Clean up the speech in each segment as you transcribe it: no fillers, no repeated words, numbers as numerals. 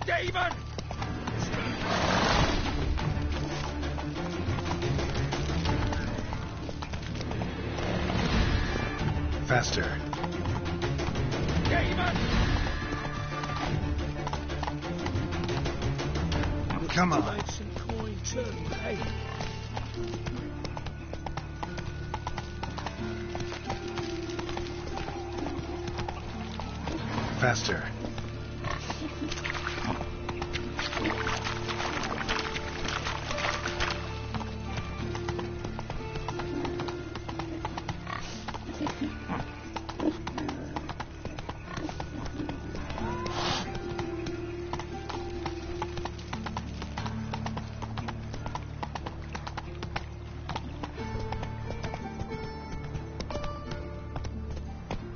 Demon! Faster. Demon! Come on. Hey. Faster.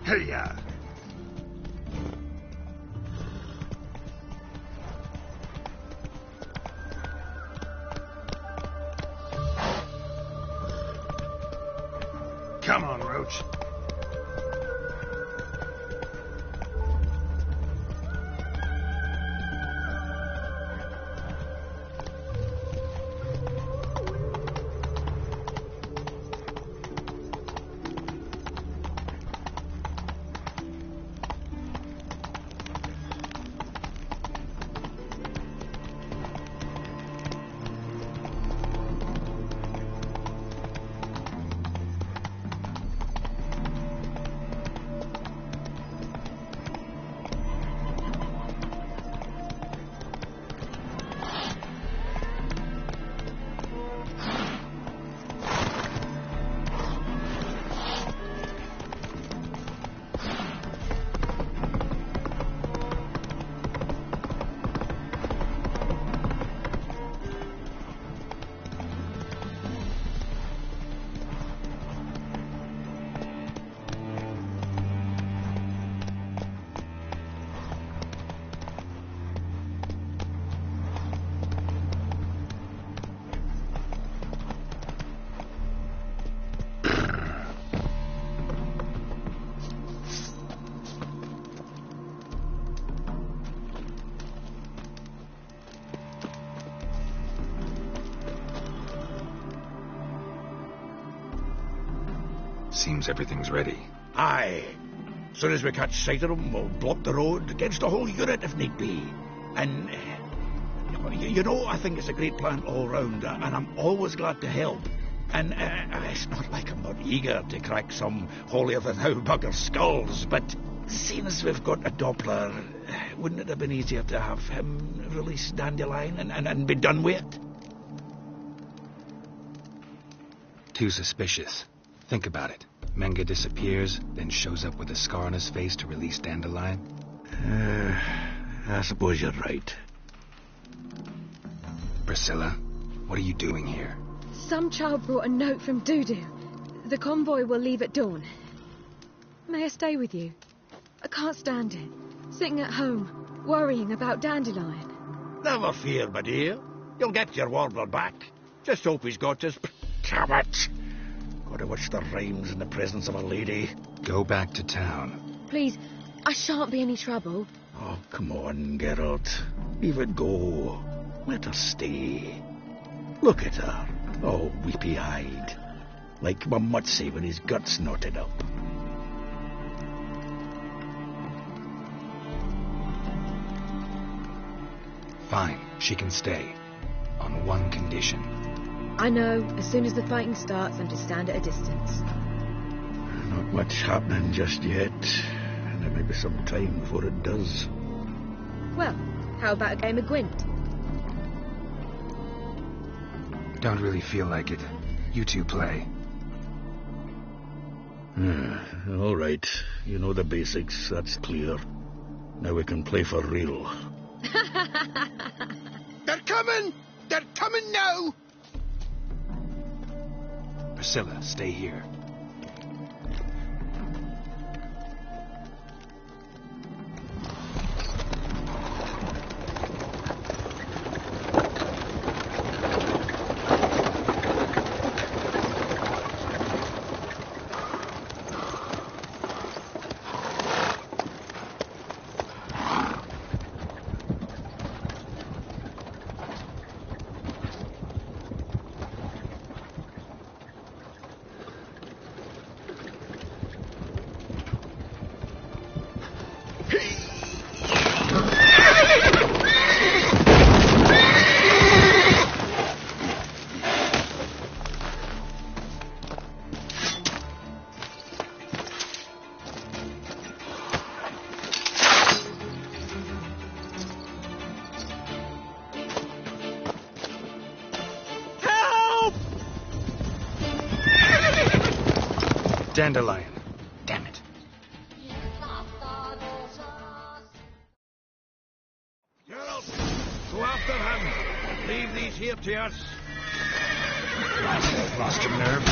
Hey-ya. Come on, Roach. Seems everything's ready. Aye. Soon as we catch sight of them, we'll block the road against the whole unit if need be. And, you know, I think it's a great plan all round, and I'm always glad to help. And it's not like I'm not eager to crack some holier-than-thou bugger's skulls, but seeing as we've got a Doppler, wouldn't it have been easier to have him release Dandelion and be done with it? Too suspicious. Think about it. Menga disappears, then shows up with a scar on his face to release Dandelion. I suppose you're right. Priscilla, what are you doing here? Some child brought a note from Dudu. The convoy will leave at dawn. May I stay with you? I can't stand it. Sitting at home, worrying about Dandelion. Never fear, my dear. You'll get your warbler back. Just hope he's got his... Damn it! Gotta watch the rhymes in the presence of a lady. Go back to town. Please, I shan't be any trouble. Oh, come on, Geralt. Leave it go. Let her stay. Look at her, all weepy-eyed. Like Mamutsi with his guts knotted up. Fine, she can stay. On one condition. I know, as soon as the fighting starts, I'm to stand at a distance. Not much happening just yet. And there may be some time before it does. Well, how about a game of Gwent? Don't really feel like it. You two play. All right. You know the basics, that's clear. Now we can play for real. They're coming! They're coming now! Priscilla, stay here. Dandelion. Damn it. Girls, go after him. Leave these here to us. Lost your nerve?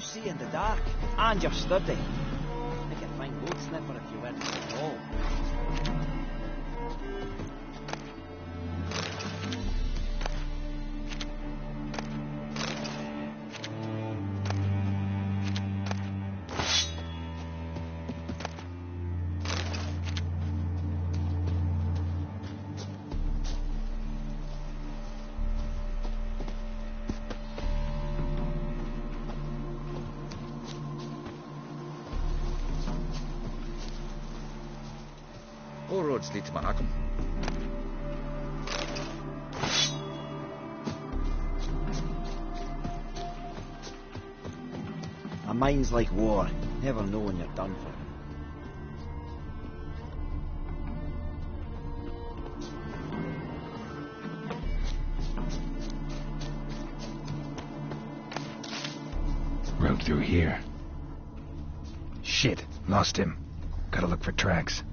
See in the dark, and you're sturdy. Make a fine goat sniffer if you went to the wall. All roads lead to Monaco. A mind's like war. Never know when you're done for. Road through here. Shit, lost him. Gotta look for tracks.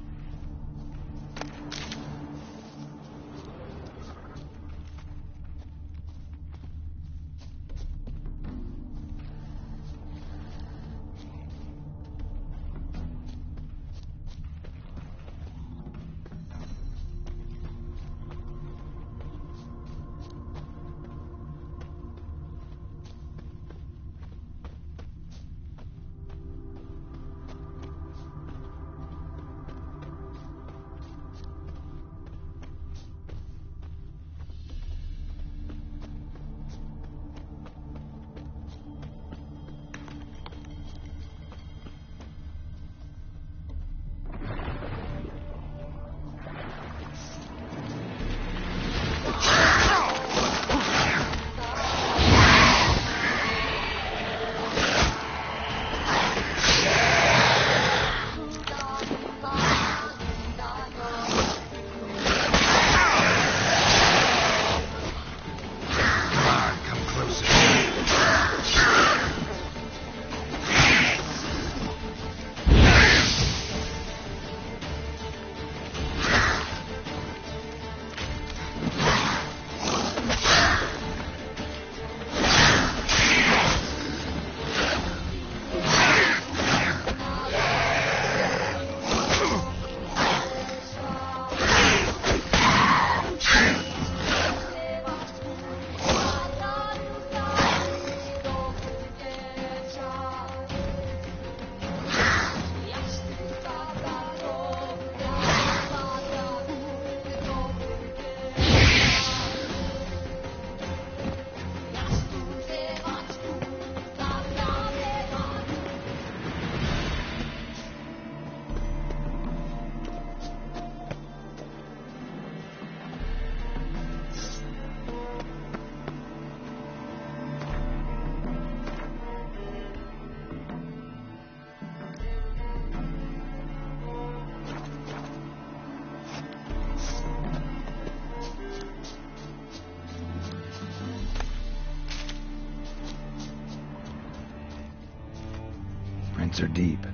Prints are deep.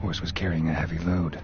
Horse was carrying a heavy load.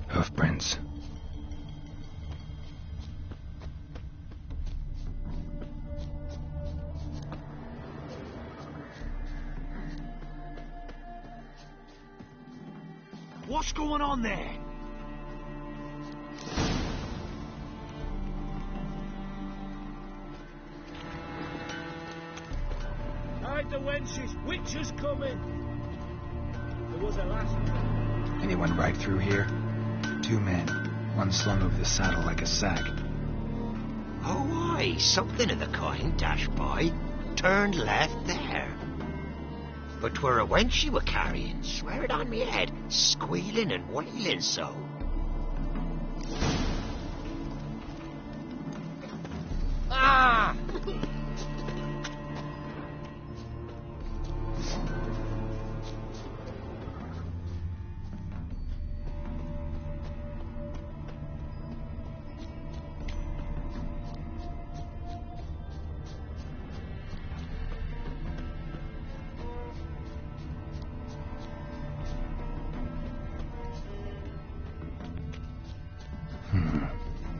Hoofprints. What's going on there? Hide the wenches, witches coming. There was a last. Anyone ride through here? 2 men. One slung over the saddle like a sack. Oh, aye, something of the kind dashed by. Turned left there. But 'twere a wench you were carrying, swear it on me head, squealing and wailing so. Ah!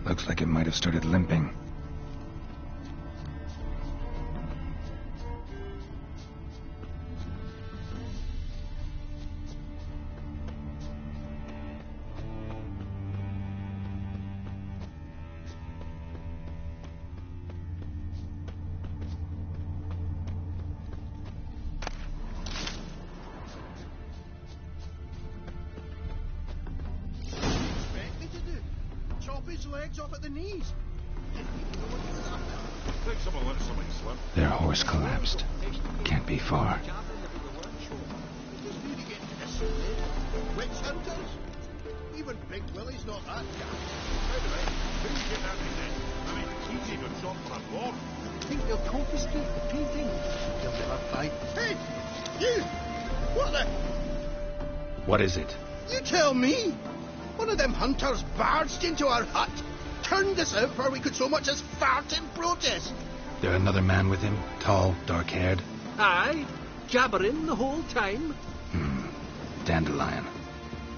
Looks like it might have started limping. His legs off at the knees. Their horse collapsed. Can't be far. Witch hunters? Even Big Willie's not that guy. He's even shot for a block. Think they'll confiscate the painting? They'll never find. Hey! You! What the? What is it? You tell me! One of them hunters barged into our hut, turned us out before we could so much as fart in protest. There another man with him? Tall, dark-haired? Aye, jabbering the whole time. Dandelion.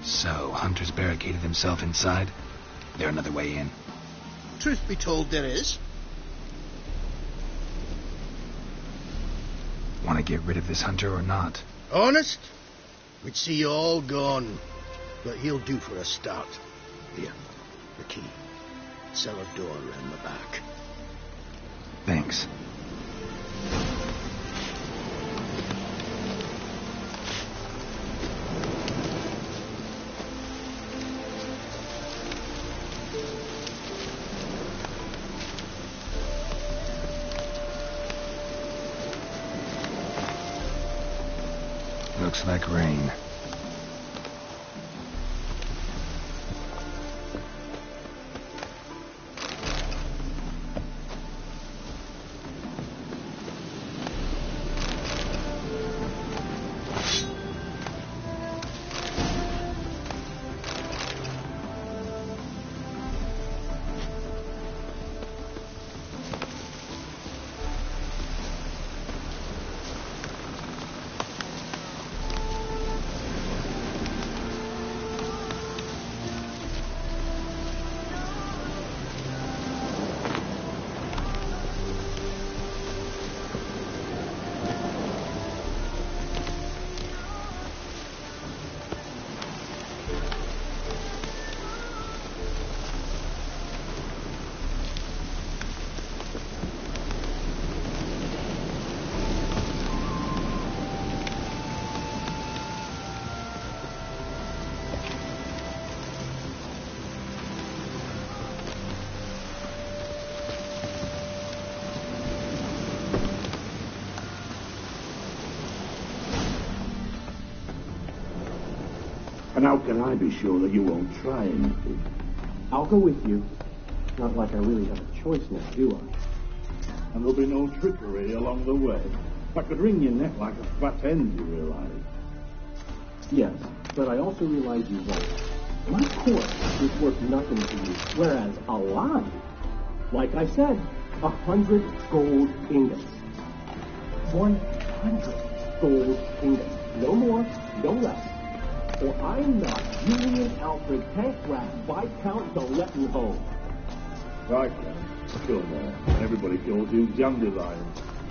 So, Hunter's barricaded himself inside? There another way in? Truth be told, there is. Want to get rid of this Hunter or not? Honest? We'd see you all gone. But he'll do for a start. Here, the key. Cellar door round the back. Thanks. Looks like rain. And how can I be sure that you won't try anything? I'll go with you. Not like I really have a choice now, do I? And there'll be no trickery along the way. I could wring your neck like a fat hen, you realize? Yes, but I also realize you won't. My corpse is worth nothing to you, whereas alive, like I said, 100 gold ingots. 100 gold ingots. No more, no less. Or I'm not Julian Alfred Tankrat Viscount de Lettenhove. I can. Kill more. Everybody kills you, dandelion.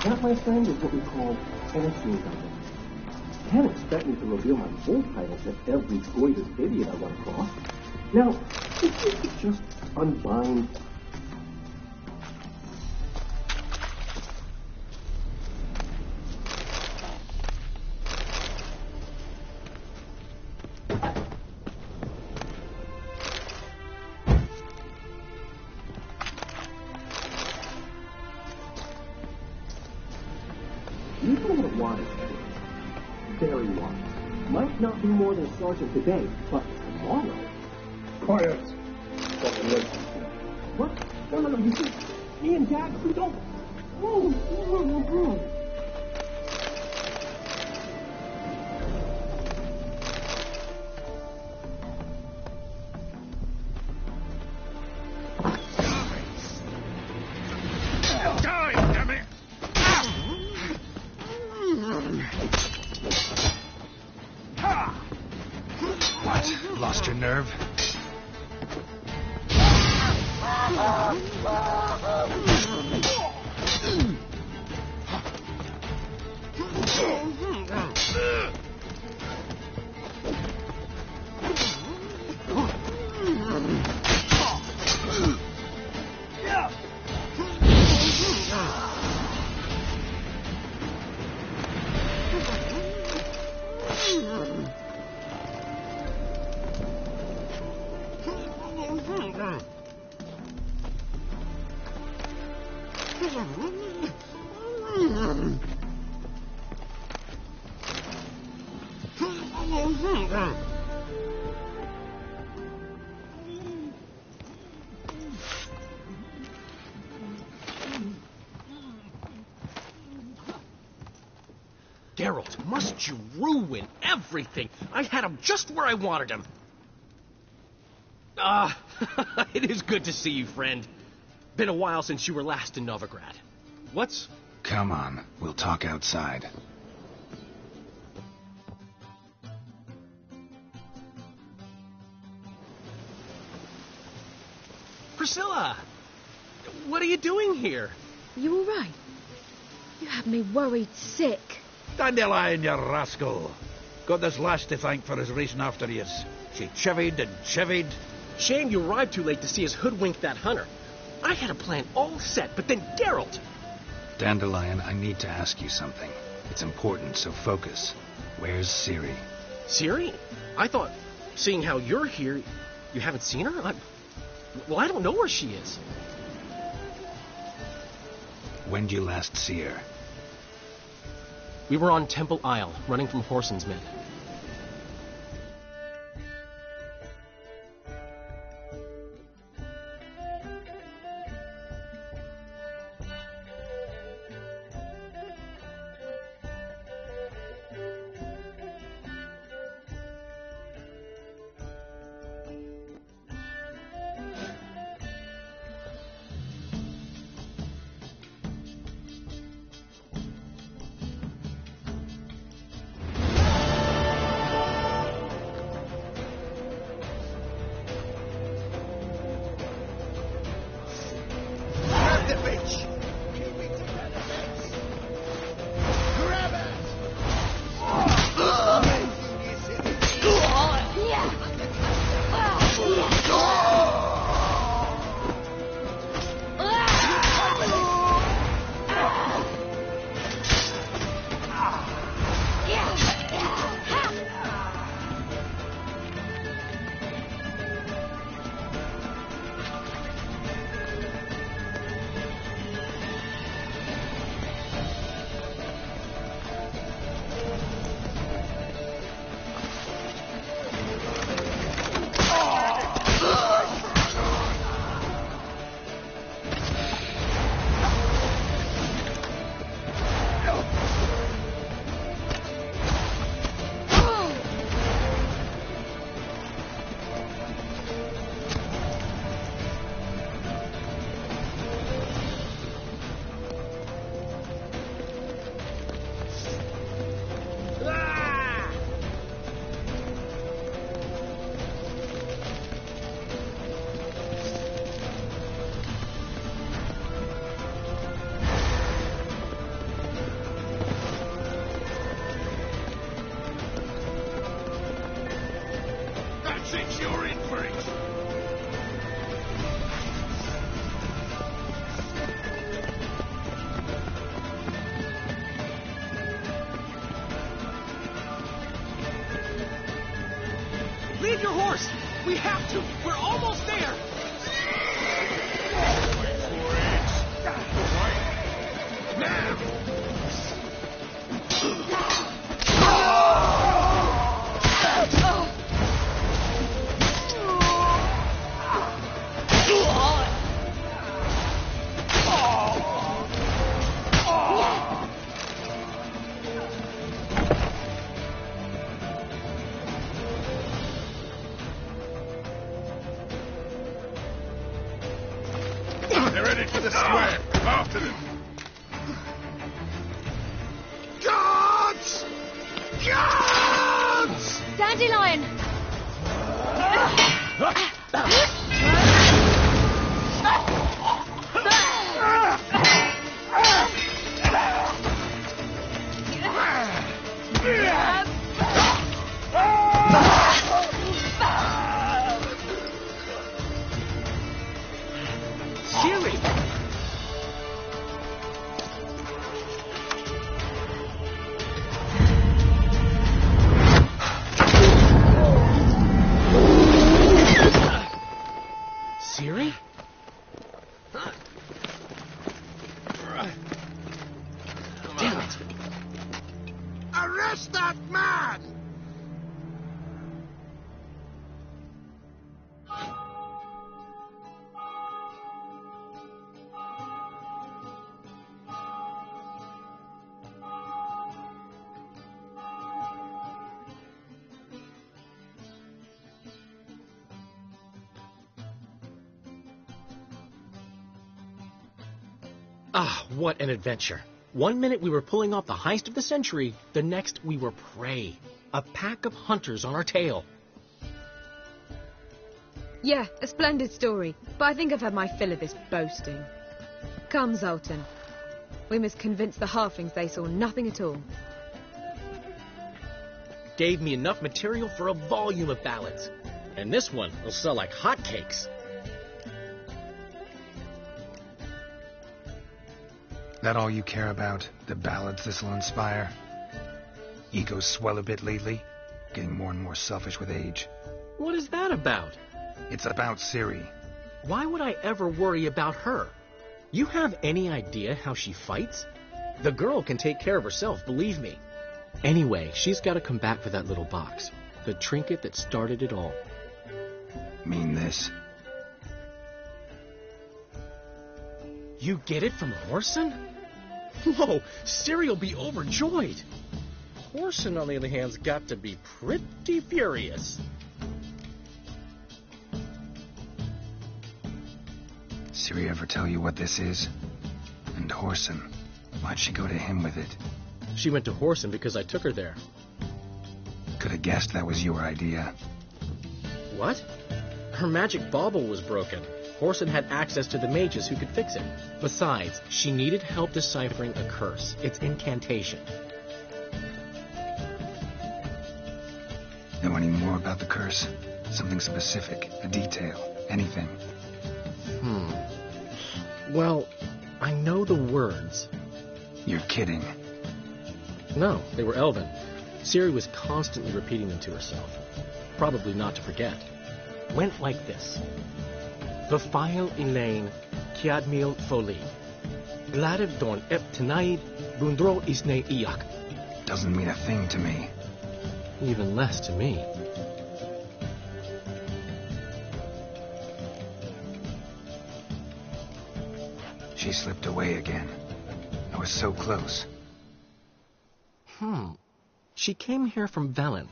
That, my friend, is what we call answering double. Can't expect me to reveal my full title to every goited idiot I run across. Now, if you could just unbind... You know what wise is. Very wise. Might not be more than a sergeant today, but tomorrow... Quiet! Fucking listen. What? No, you see, me and Dad, we don't... Lost your nerve? Geralt, must you ruin everything? I had him just where I wanted him. It is good to see you, friend. Been a while since you were last in Novigrad. What's... Come on, we'll talk outside. Priscilla! What are you doing here? You all right? You had me worried sick. Dandelion, you rascal. Got this lass to thank for his racing after you. She chivied and chivied. Shame you arrived too late to see us hoodwink that hunter. I had a plan all set, but then Geralt... Dandelion, I need to ask you something. It's important, so focus. Where's Ciri? Ciri? I thought, seeing how you're here, you haven't seen her? I don't know where she is. When'd you last see her? We were on Temple Isle, running from Horson's men. We have to! We're almost there! Wait for it. Right. Now! They're headed for the square. After them. Guards! Guards! Dandelion! Siri! Siri? Damn it! Arrest that man! Ah, what an adventure. 1 minute we were pulling off the heist of the century, the next we were prey. A pack of hunters on our tail. Yeah, a splendid story, but I think I've had my fill of this boasting. Come, Zoltan. We must convince the halflings they saw nothing at all. Gave me enough material for a volume of ballads. And this one will sell like hotcakes. That all you care about? The ballads this'll inspire? Egos swell a bit lately? Getting more and more selfish with age. What is that about? It's about Ciri. Why would I ever worry about her? You have any idea how she fights? The girl can take care of herself, believe me. Anyway, she's got to come back for that little box. The trinket that started it all. Mean this? You get it from Horson? Whoa, Ciri'll be overjoyed. Horson, on the other hand, has got to be pretty furious. Ciri ever tell you what this is? And Horson, why'd she go to him with it? She went to Horson because I took her there. Could have guessed that was your idea. What? Her magic bauble was broken. Horson had access to the mages who could fix it. Besides, she needed help deciphering a curse. It's incantation. Know any more about the curse? Something specific, a detail, anything? Well, I know the words. You're kidding. No, they were Elven. Ciri was constantly repeating them to herself. Probably not to forget. Went like this. Verfile Elaine, Kiadmil Foli. Gladev Dorn Ep Tanaid, Bundro Isne Iak. Doesn't mean a thing to me. Even less to me. She slipped away again. I was so close. She came here from Velen.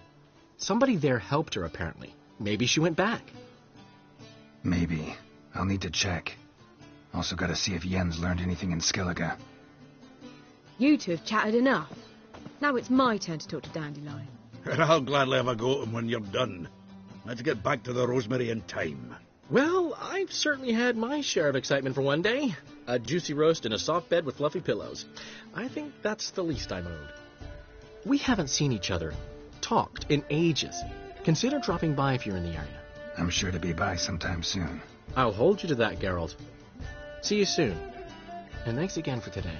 Somebody there helped her, apparently. Maybe she went back. Maybe. I'll need to check. Also gotta see if Jens learned anything in Skellige. You two have chatted enough. Now it's my turn to talk to Dandelion. And I'll gladly have a go at him when you're done. Let's get back to the Rosemary in time. Well, I've certainly had my share of excitement for one day. A juicy roast in a soft bed with fluffy pillows. I think that's the least I'm owed. We haven't seen each other, talked, in ages. Consider dropping by if you're in the area. I'm sure to be by sometime soon. I'll hold you to that, Geralt. See you soon. And thanks again for today.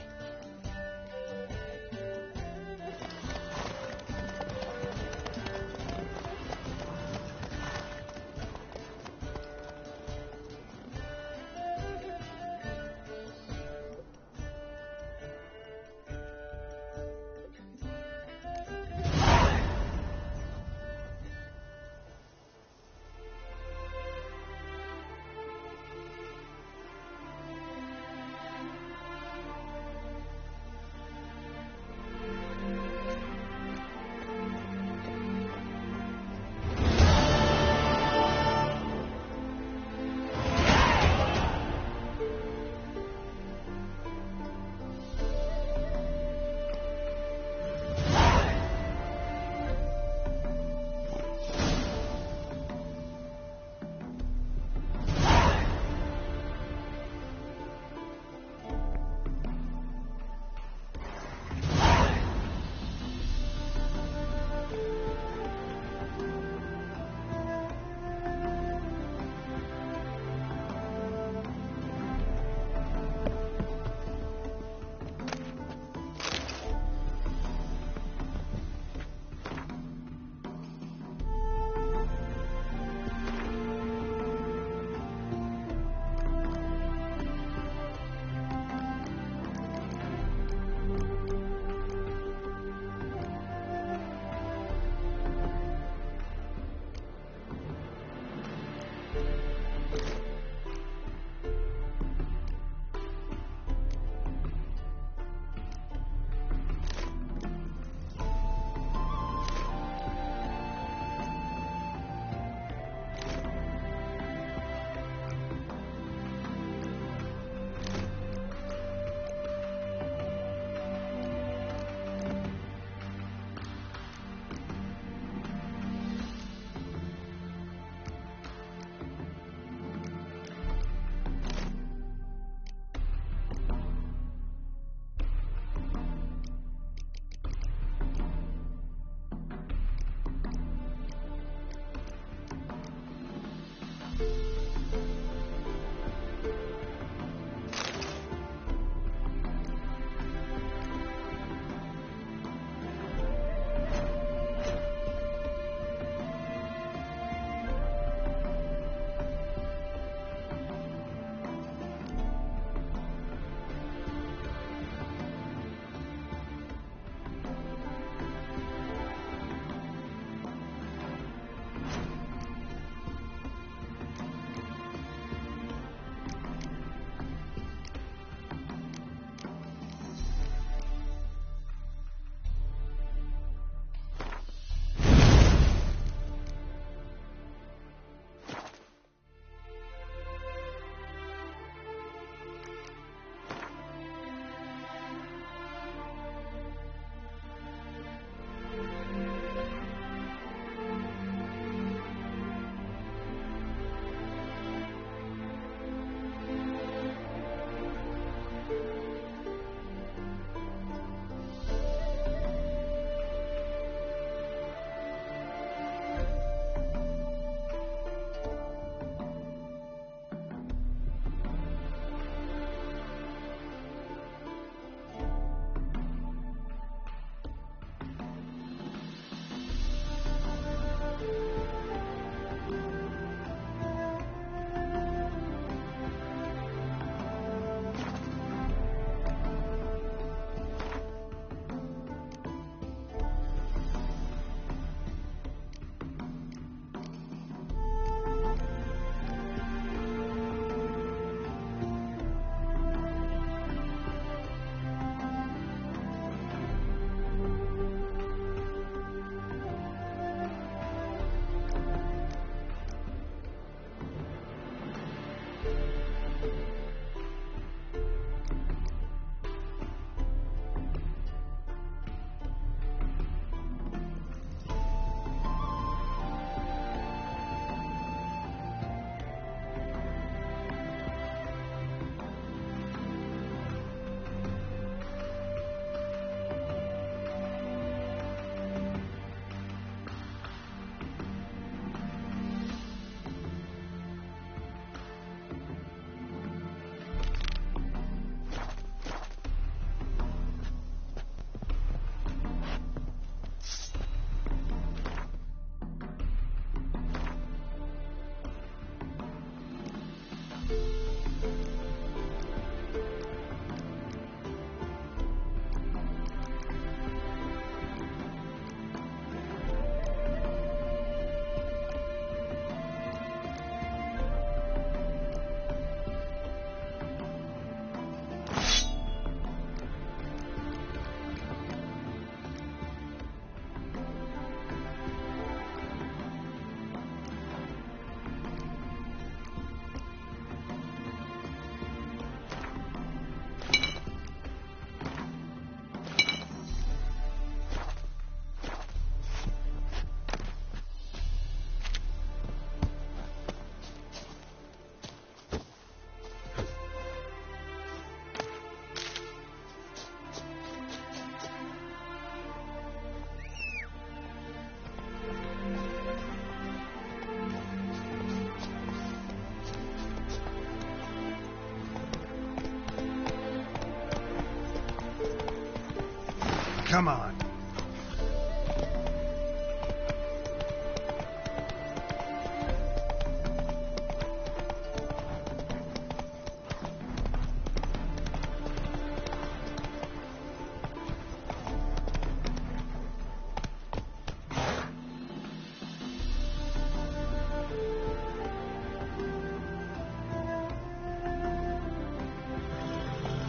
Come on.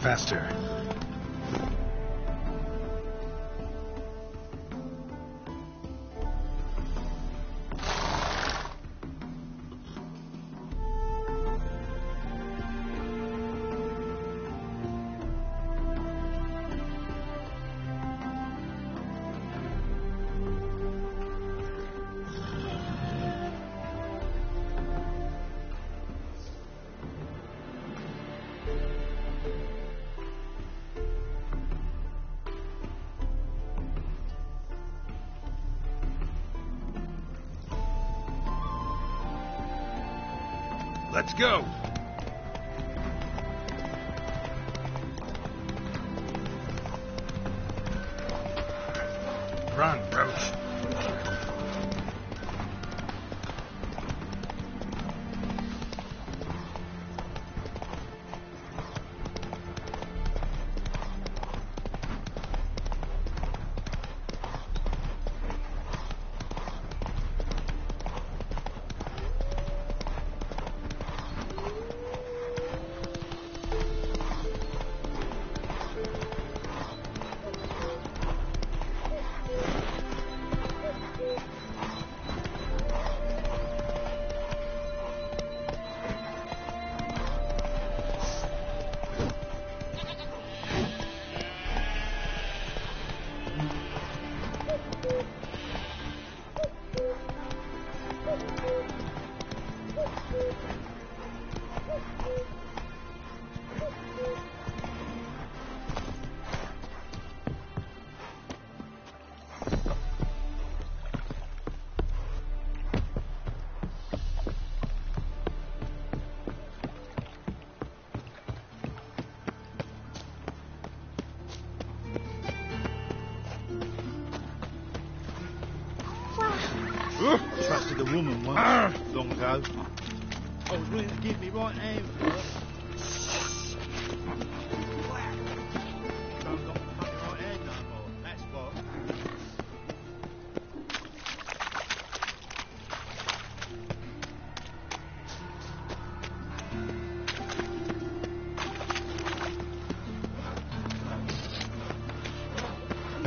Faster. Let's go. Run, Roach. Trusted a woman once, long ago. I was willing to give me right hand for her. Don't got my fucking right hand no more, that's what.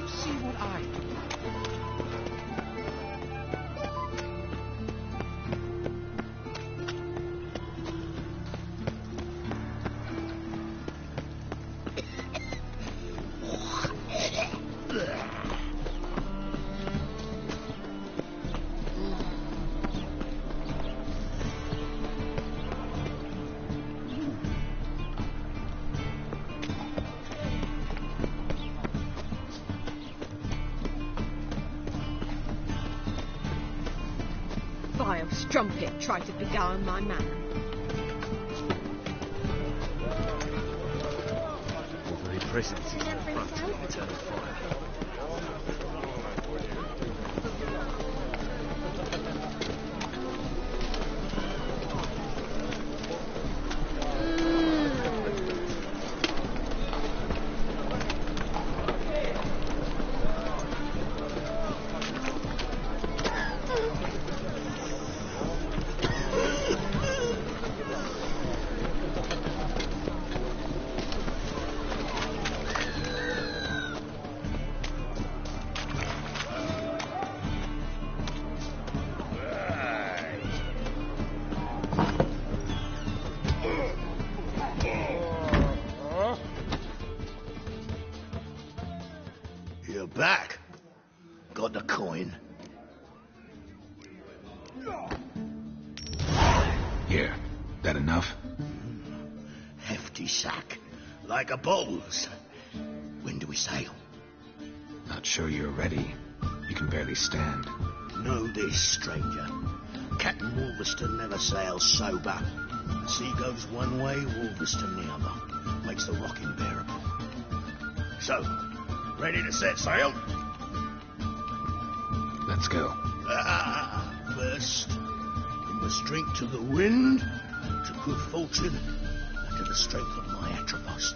See what I do. Vile strumpet tried to beguile my man. Your very presence is an affront to the eternal fire. You're back. Got the coin. Yeah, that enough? Hefty sack. Like a bull's. When do we sail? Not sure you're ready. You can barely stand. Know this, stranger. Captain Wolverstone never sails sober. The sea goes one way, Wolverstone the other. Makes the rocking bearable. So, Ready to set sail? Let's go. First, we must drink to the wind, to good fortune, and to the strength of my atropos.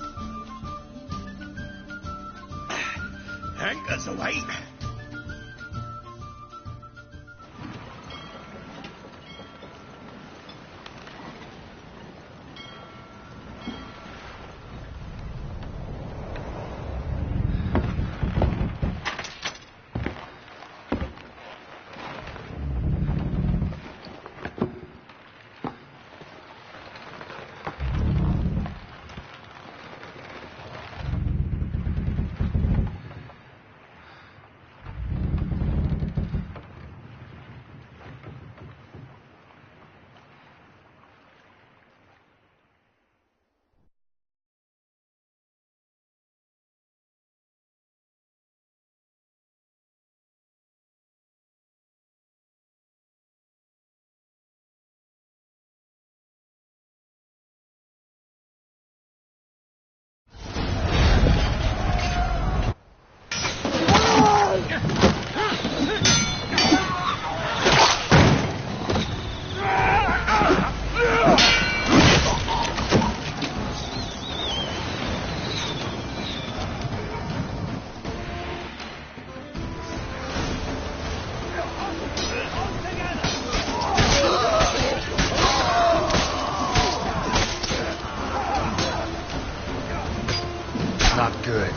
Anchors away. Not good.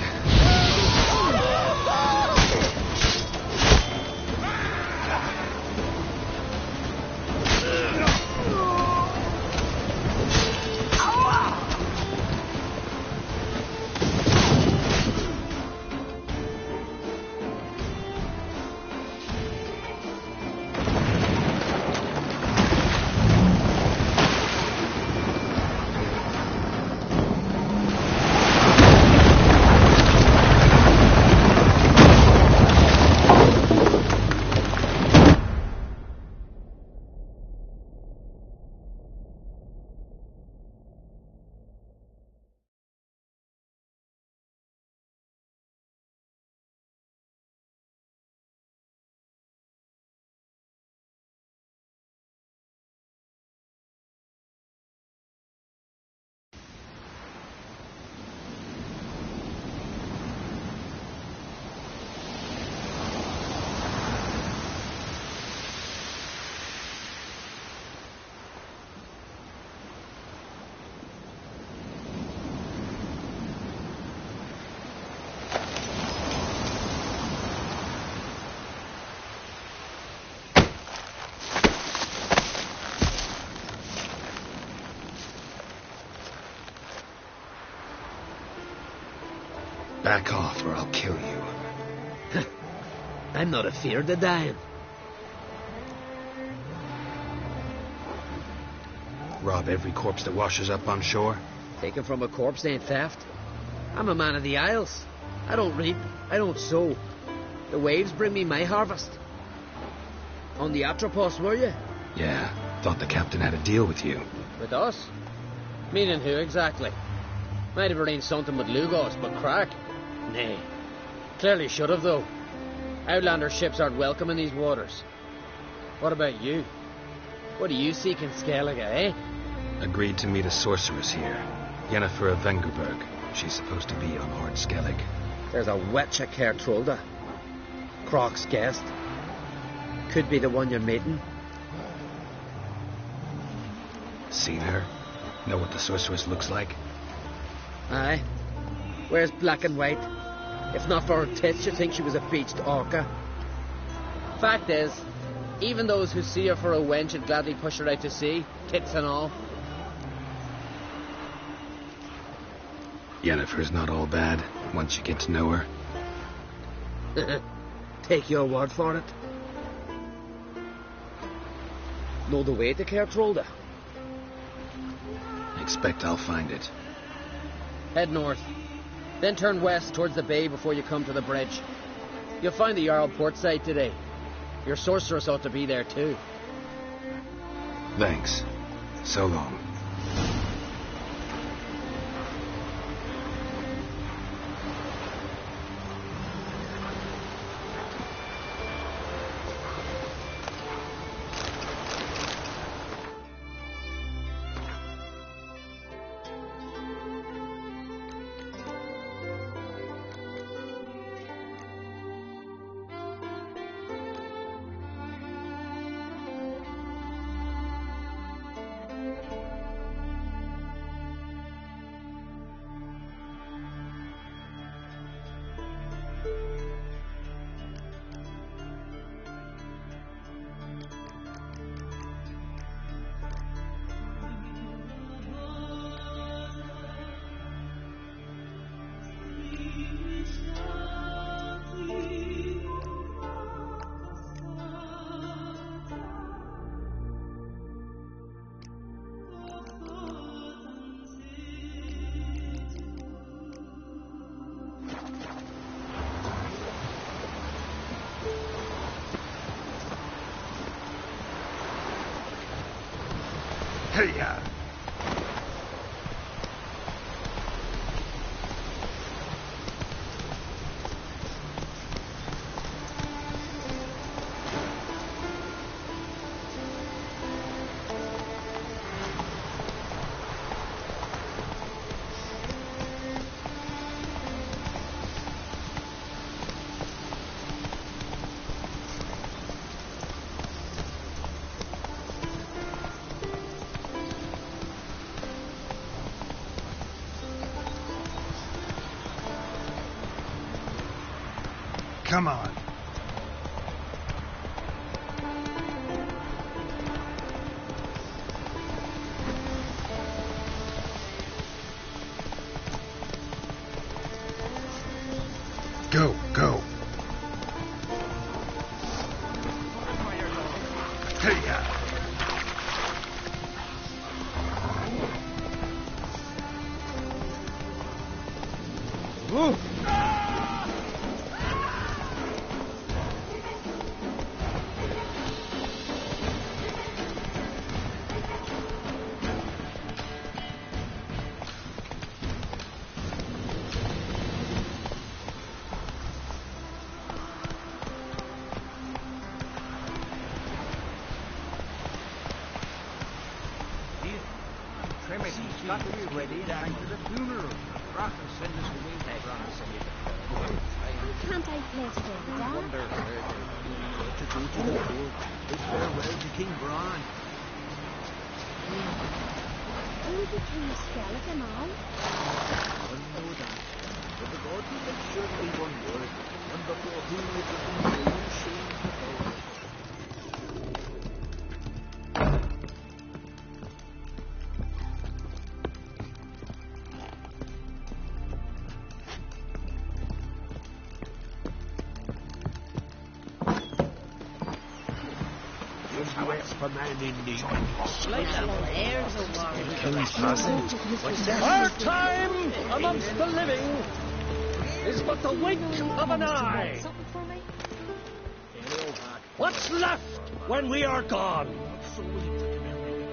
Back off or I'll kill you. I'm not afeard of dying. Rob every corpse that washes up on shore? Taken from a corpse ain't theft. I'm a man of the Isles. I don't reap, I don't sow. The waves bring me my harvest. On the Atropos, were you? Yeah, thought the captain had a deal with you. With us? Meaning who exactly? Might have arranged something with Lugos, but crack? Nay. Clearly should have, though. Outlander ships aren't welcome in these waters. What about you? What do you seek in Skellige, eh? Agreed to meet a sorceress here. Yennefer of Vengerberg. She's supposed to be on Lord Skellig. There's a witch at Kertrolda. Croc's guest. Could be the one you're meeting. Seen her? Know what the sorceress looks like? Aye. Wears black and white. If not for her tits, you'd think she was a beached orca. Fact is, even those who see her for a wench would gladly push her out to sea, tits and all. Yennefer's not all bad, once you get to know her. Take your word for it. Know the way to Kertrolda? Expect I'll find it. Head north. Then turn west towards the bay before you come to the bridge. You'll find the Jarl port side today. Your sorceress ought to be there too. Thanks. So long. Hey-ya! Come on. Go, go. Hey-ya! Ooh. He's got to be ready time for the funeral. Rock and send us away. Can't I play today, I wonder what to do to the poor. Bid farewell to King Bran. Who became a skeleton all? I know that. But the God will make sure to be one word. And before whom it will be no shame to go. For man in need. Our time amongst the living is but the wink of an eye. What's left when we are gone?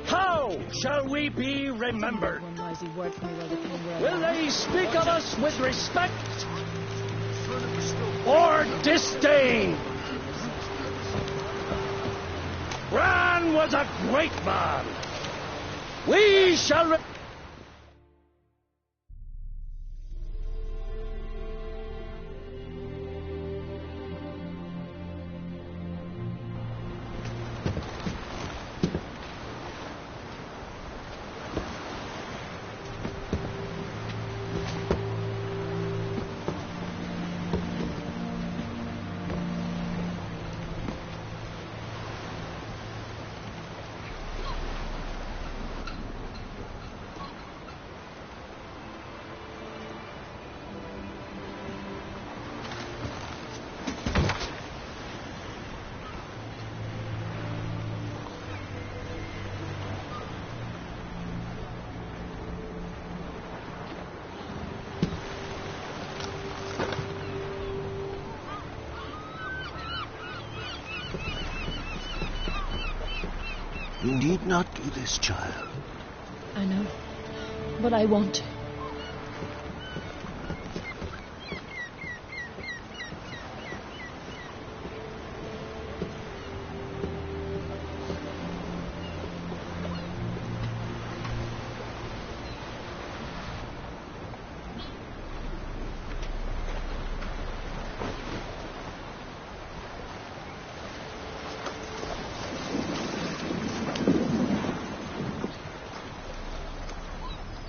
How shall we be remembered? Will they speak of us with respect or disdain? Bran was a great man. We shall... You need not do this, child. I know, but I want to.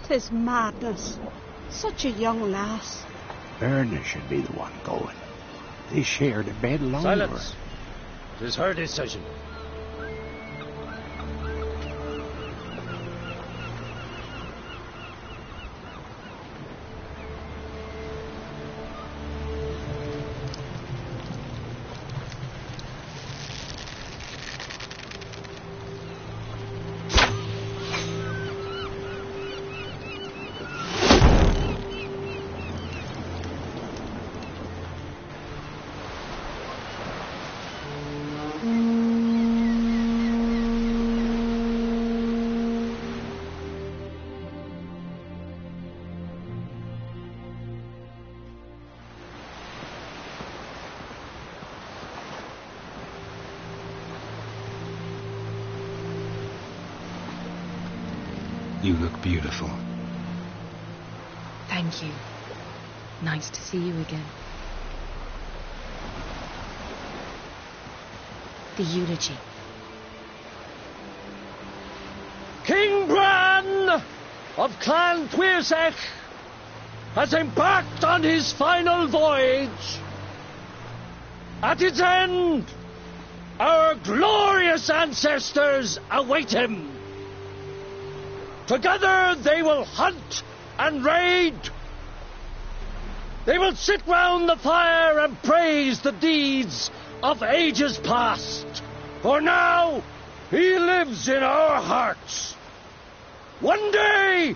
Tis madness. Such a young lass. Erna should be the one going. They shared a bed longer. Silence. 'Tis her decision. You look beautiful. Thank you. Nice to see you again. The eulogy. King Bran of Clan Tuirsech has embarked on his final voyage. At its end, our glorious ancestors await him. Together they will hunt and raid. They will sit round the fire and praise the deeds of ages past. For now, he lives in our hearts. One day,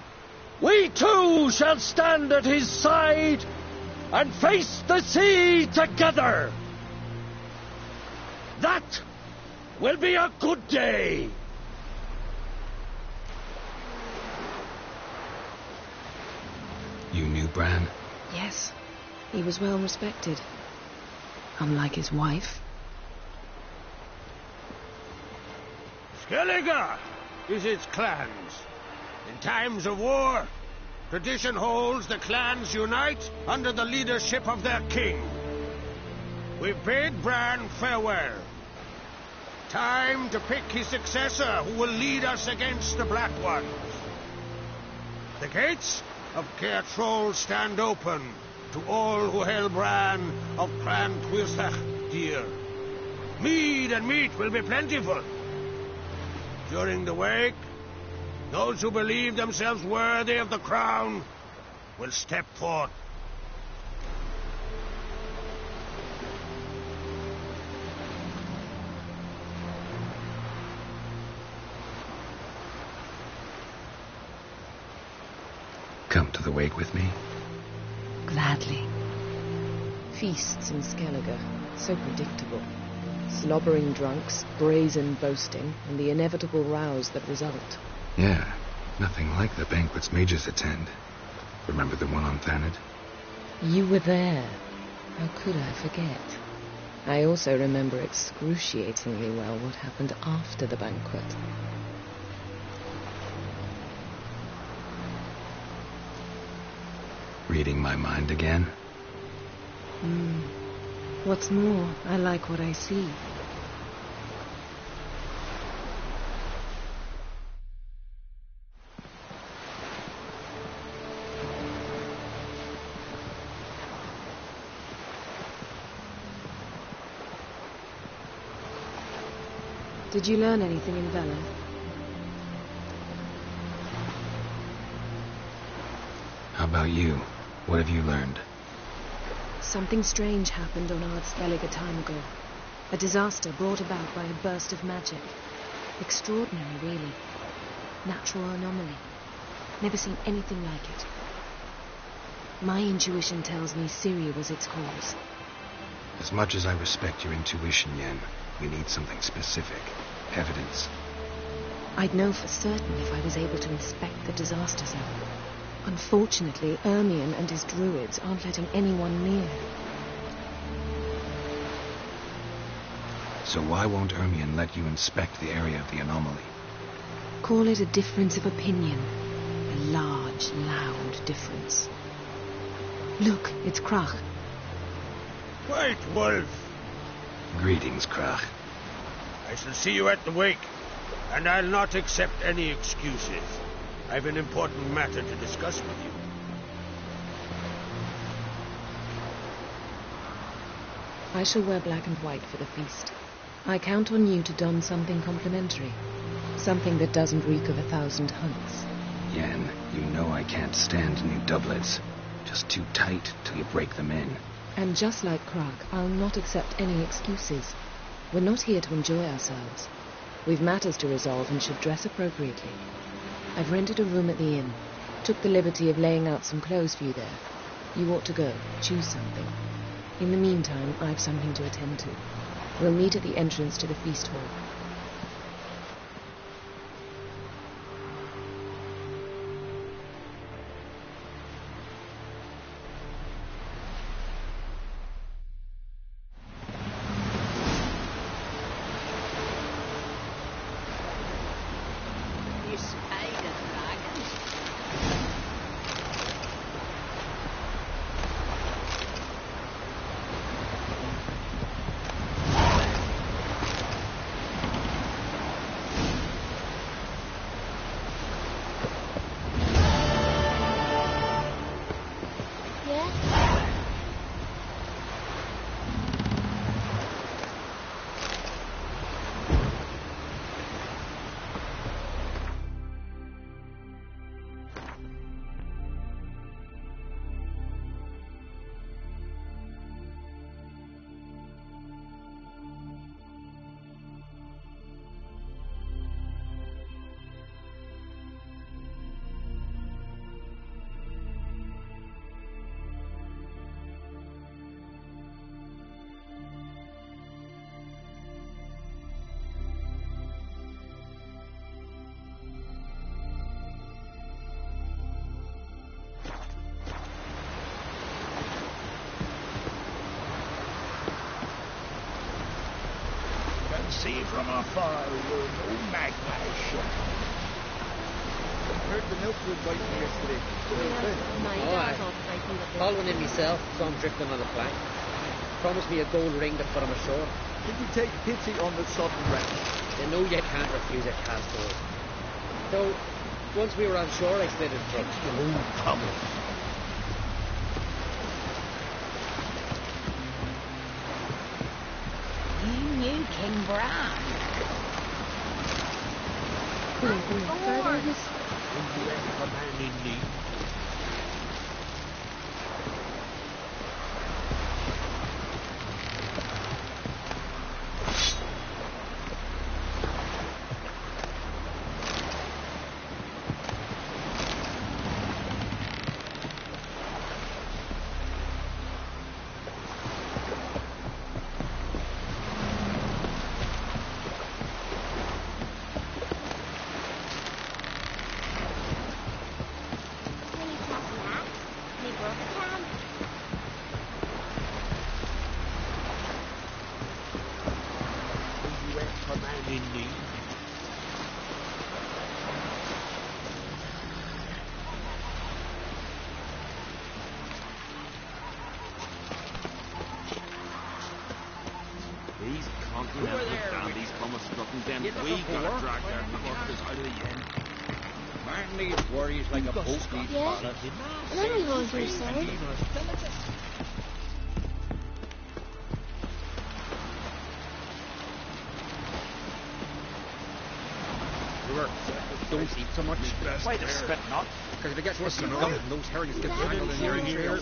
we too shall stand at his side and face the sea together. That will be a good day. You knew Bran? Yes, he was well respected. Unlike his wife. Skellige visits clans. In times of war, tradition holds the clans unite under the leadership of their king. We bid Bran farewell. Time to pick his successor who will lead us against the Black Ones. The gates of Caer Troll stand open to all who held Bran of Clan Tuirsech dear. Mead and meat will be plentiful. During the wake, those who believe themselves worthy of the crown will step forth. Come to the wake with me? Gladly. Feasts in Skellige, so predictable. Slobbering drunks, brazen boasting, and the inevitable rows that result. Yeah, nothing like the banquets mages attend. Remember the one on Thanedd? You were there. How could I forget? I also remember excruciatingly well what happened after the banquet. Reading my mind again? What's more, I like what I see. Did you learn anything in Velen? How about you? What have you learned? Something strange happened on Ard Skellige a time ago. A disaster brought about by a burst of magic. Extraordinary, really. Natural anomaly. Never seen anything like it. My intuition tells me Syria was its cause. As much as I respect your intuition, Yen, we need something specific. Evidence. I'd know for certain if I was able to inspect the disaster zone. Unfortunately, Ermion and his druids aren't letting anyone near. So why won't Ermion let you inspect the area of the anomaly? Call it a difference of opinion. A large, loud difference. Look, it's Krach. White Wolf! Greetings, Krach. I shall see you at the wake, and I'll not accept any excuses. I've an important matter to discuss with you. I shall wear black and white for the feast. I count on you to don something complimentary. Something that doesn't reek of 1,000 hunks. Yen, you know I can't stand new doublets. Just too tight till you break them in. And just like Krach, I'll not accept any excuses. We're not here to enjoy ourselves. We've matters to resolve and should dress appropriately. I've rented a room at the inn. Took the liberty of laying out some clothes for you there. You ought to go. Choose something. In the meantime, I've something to attend to. We'll meet at the entrance to the feast hall. see from afar you're no magpie ship. Heard the milk was biting me yesterday. Called one in myself, saw him drifting on a plank. Promised me a gold ring to put him ashore. Did you take pity on the sudden wreck? They know you can't refuse a castaway. So, once we were on shore, I slid his throat. No problem. You knew King Brown. These continental dandies come a strutting them. We gotta drag their corpses out of the inn. Man needs worries like a boat needs father. And then we go on your side. Don't eat so much. Why the spit not? Because if it gets worse than gum, those herrings get tangled in here and here.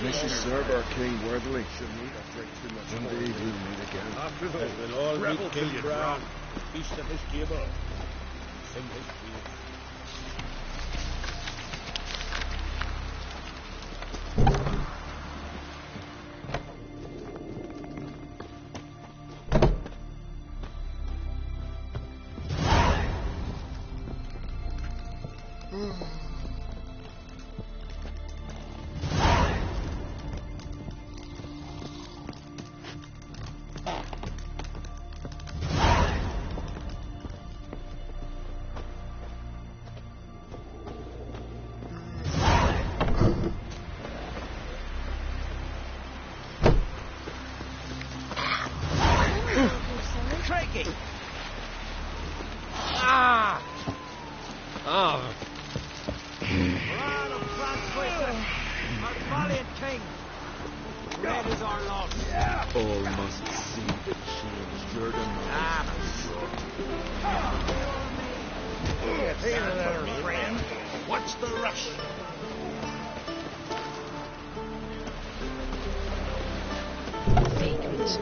We should serve our king worthily. Shouldn't eat or drink too much. Indeed, we'll meet again. After this, we'll all meet King Brown. Feast at his table. Sing his tune. Crikey! Ah! Oh. Run of France, our valiant king! Red is our loss. All must see the change. Jordan. Here there, friend. What's the rush? Vagrants.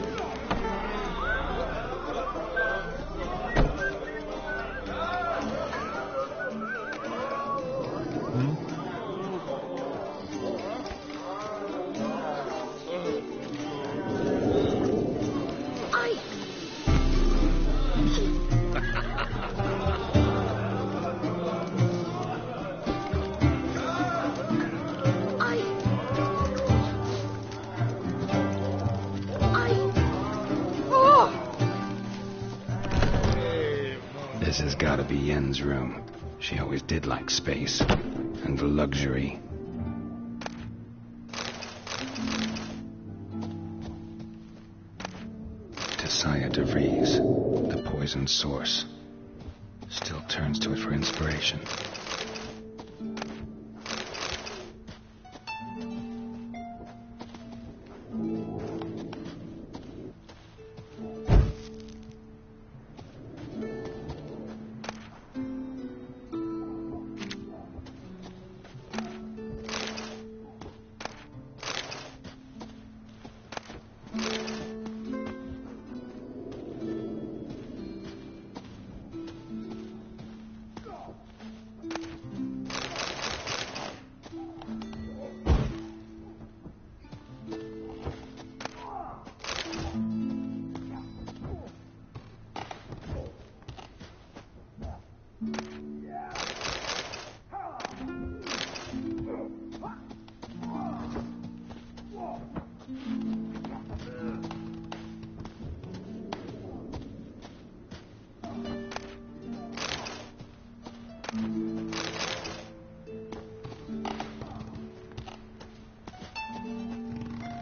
This has got to be Yen's room. She always did like space and luxury. Tessia DeVries, the poison source, still turns to it for inspiration.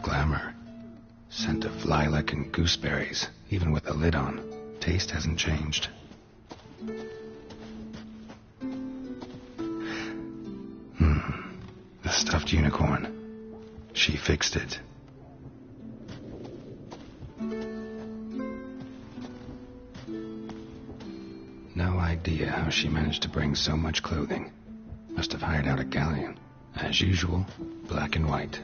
Glamour. Scent of lilac and gooseberries, even with the lid on. Taste hasn't changed. The stuffed unicorn. She fixed it. No idea how she managed to bring so much clothing. Must have hired out a galleon. As usual, black and white.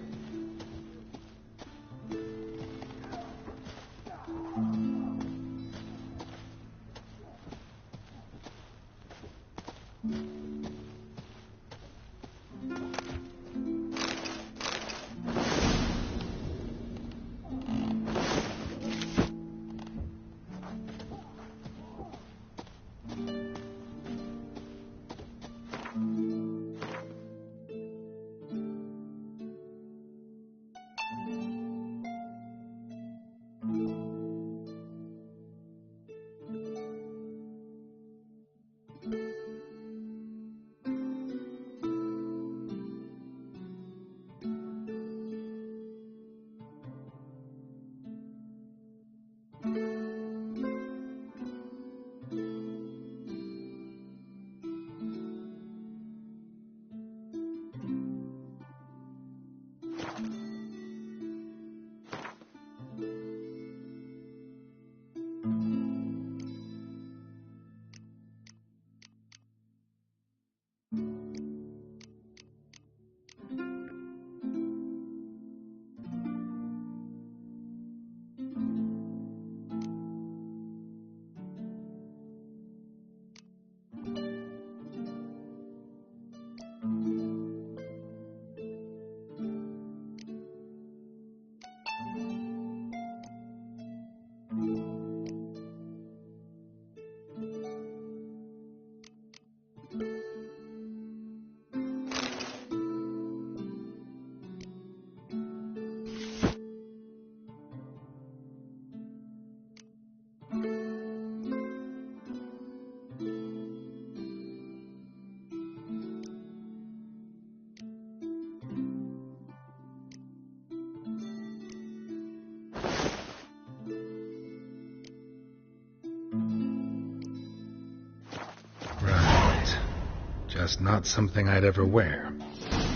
Just not something I'd ever wear.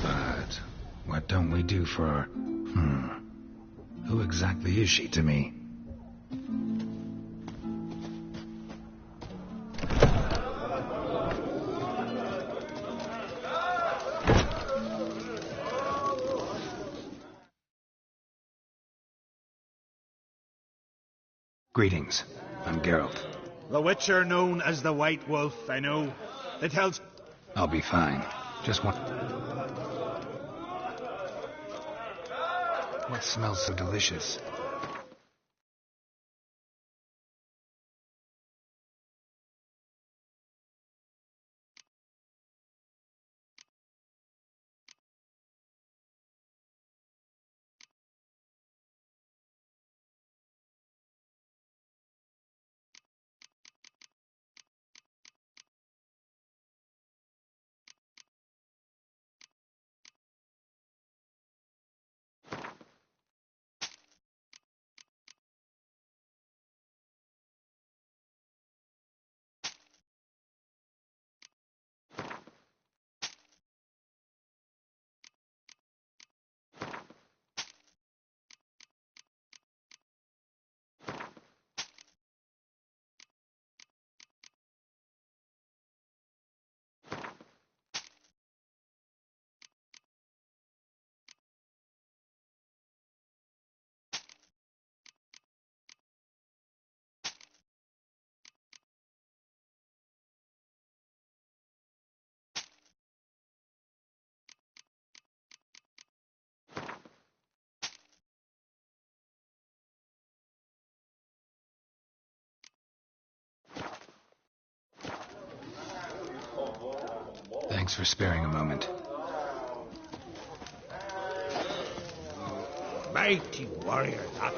But what don't we do for our... Who exactly is she to me? Greetings. I'm Geralt. The Witcher known as the White Wolf, I know. It tells... I'll be fine. Just want... What smells so delicious? Thanks for sparing a moment. Mighty warrior, that.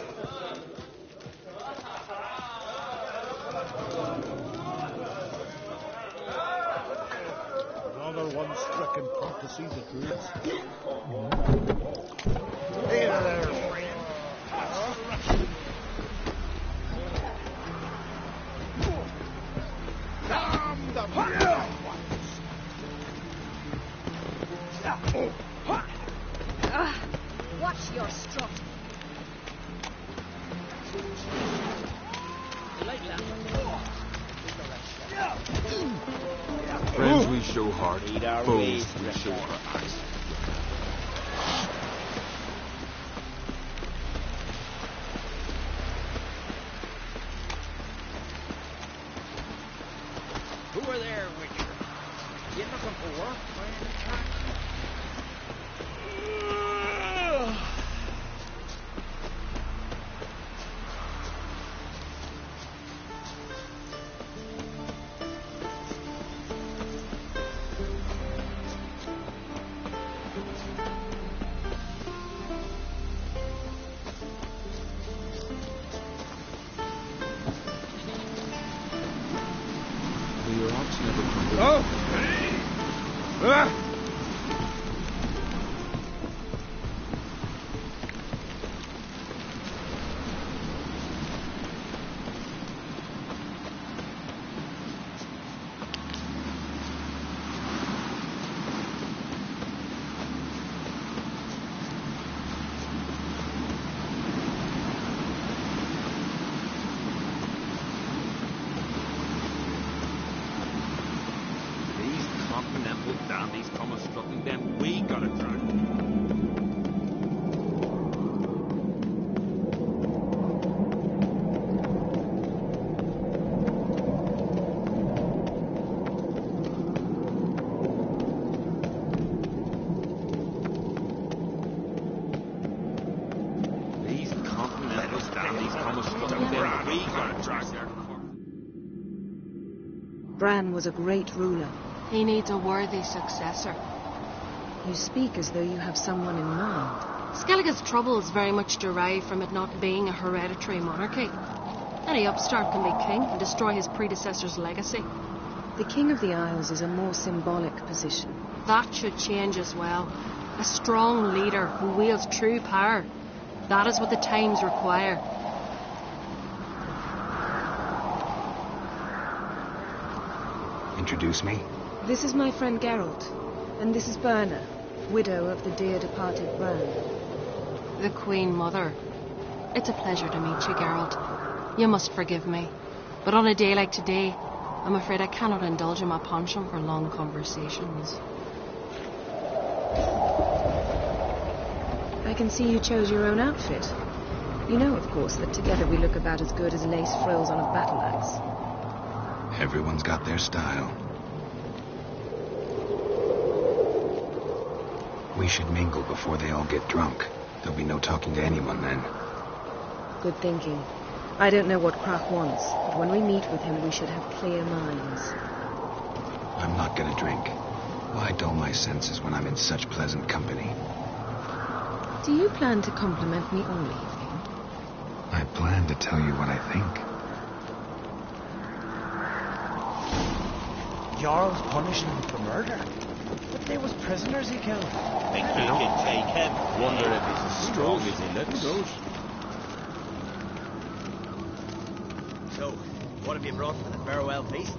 Another one stricken come to see the druids. Here, there, your strut. Friends we show heart, foes we show our eyes. Who are there, Witcher? You looking for work by any chance? Your ox never crumbled. Oh! Ah! Continental dandies come a strutting them. We gotta drag. These continental dandies come a strutting them. We gotta drag their. Bran was a great ruler. He needs a worthy successor. You speak as though you have someone in mind. Skellige's troubles very much derive from it not being a hereditary monarchy. Any upstart can be king and destroy his predecessor's legacy. The King of the Isles is a more symbolic position. That should change as well. A strong leader who wields true power. That is what the times require. Introduce me. This is my friend Geralt, and this is Berna, widow of the dear departed Bran. The Queen Mother. It's a pleasure to meet you, Geralt. You must forgive me, but on a day like today, I'm afraid I cannot indulge in my penchant for long conversations. I can see you chose your own outfit. You know, of course, that together we look about as good as lace frills on a battle axe. Everyone's got their style. We should mingle before they all get drunk. There'll be no talking to anyone then. Good thinking. I don't know what Krak wants, but when we meet with him, we should have clear minds. I'm not gonna drink. Why dull my senses when I'm in such pleasant company? Do you plan to compliment me all evening? I plan to tell you what I think. Jarl's punishing him for murder. But they was prisoners he killed. Think he can take him? Wonder if he's as strong as he looks. So, what have you brought for the farewell feast?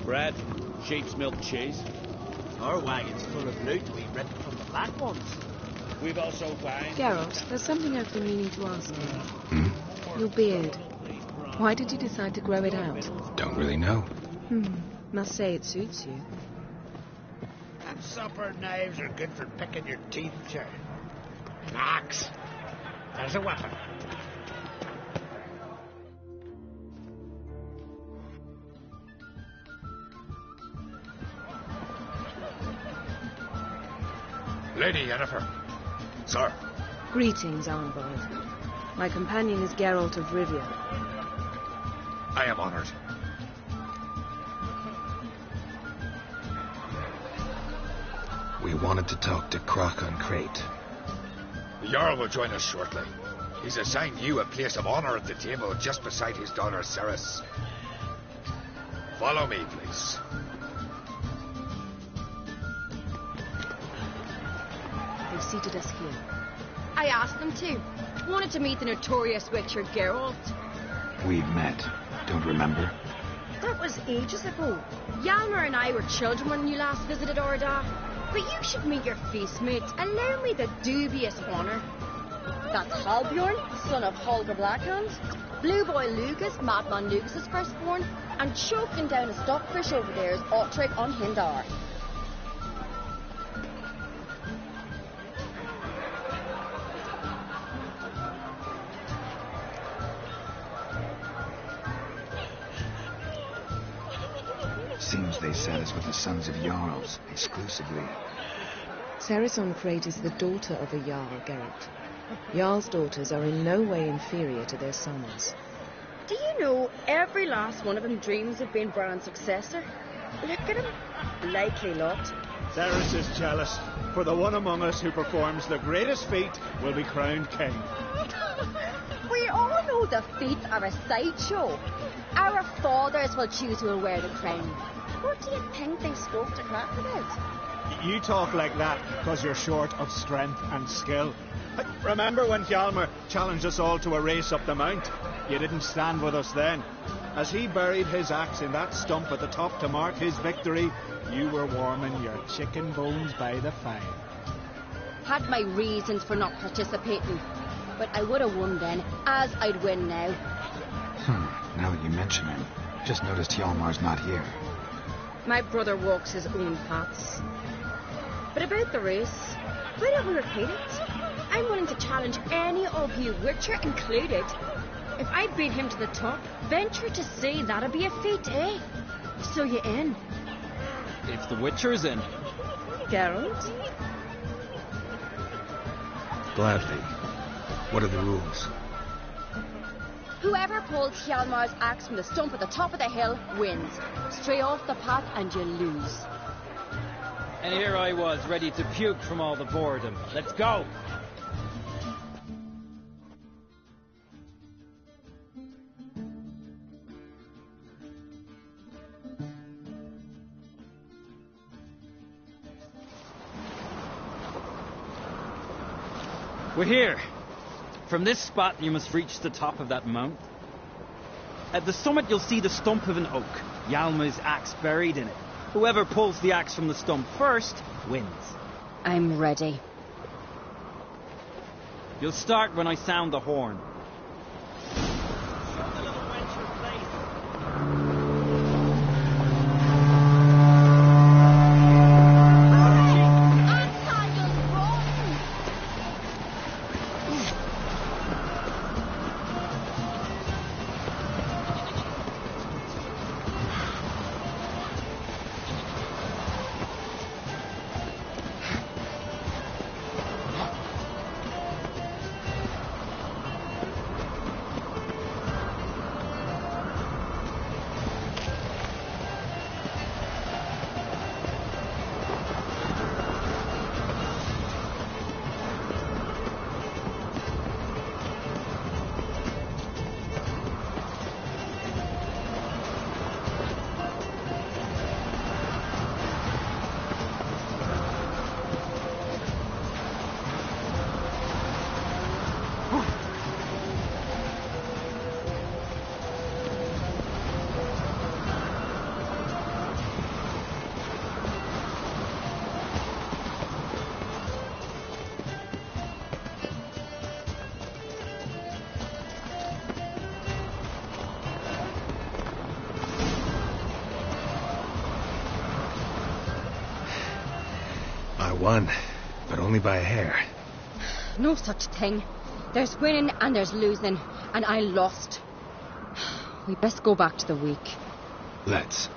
Bread, sheep's milk cheese. Our wagon's full of loot we've ridden from the Black Ones. We've also found... Geralt, there's something I've been meaning to ask you. Your beard. Why did you decide to grow it out? Don't really know. Must say it suits you. And supper knives are good for picking your teeth, sir. An axe. There's a weapon. Lady Yennefer. Sir. Greetings, Arnbald. My companion is Geralt of Rivia. I am honored. We wanted to talk to Krak on Crate. The Jarl will join us shortly. He's assigned you a place of honor at the table just beside his daughter Ceres. Follow me, please. They've seated us here. I asked them to. Wanted to meet the notorious Witcher Geralt. We've met. Don't remember? That was ages ago. Hjalmar and I were children when you last visited Orda. But you should meet your feast mate. Allow me the dubious honor. That's Halbjorn, son of Holger Blackhand, Blue Boy Lugas, Madman Lugas' firstborn, and choking down a stockfish over there is Otrek on Hindar. Seems they sat us with the sons of Jarls, exclusively. Sarison Crate is the daughter of a Jarl, Geralt. Jarl's daughters are in no way inferior to their sons. Do you know every last one of them dreams of being Bran's successor? Look at him. Likely lot. Ceres is jealous, for the one among us who performs the greatest feat will be crowned king. We all know the feats are a sideshow. Our fathers will choose who will wear the crown. What do you think they spoke to Crack about? You talk like that because you're short of strength and skill. Remember when Hjalmar challenged us all to a race up the mount? You didn't stand with us then. As he buried his axe in that stump at the top to mark his victory, you were warming your chicken bones by the fire. Had my reasons for not participating, but I would have won then, as I'd win now. Now that you mention it, just noticed Hjalmar's not here. My brother walks his own paths. But about the race, why don't we repeat it? I'm willing to challenge any of you, Witcher included. If I beat him to the top, venture to say that'd be a feat, eh? So you in? If the Witcher's in. Geralt? Gladly. What are the rules? Whoever pulls Hjalmar's axe from the stump at the top of the hill wins. Stray off the path and you lose. And here I was, ready to puke from all the boredom. Let's go! We're here. From this spot, you must reach the top of that mount. At the summit, you'll see the stump of an oak, Hjalmar's axe buried in it. Whoever pulls the axe from the stump first wins. I'm ready. You'll start when I sound the horn. Won, but only by a hair. No such thing. There's winning and there's losing, and I lost. We best go back to the week. Let's.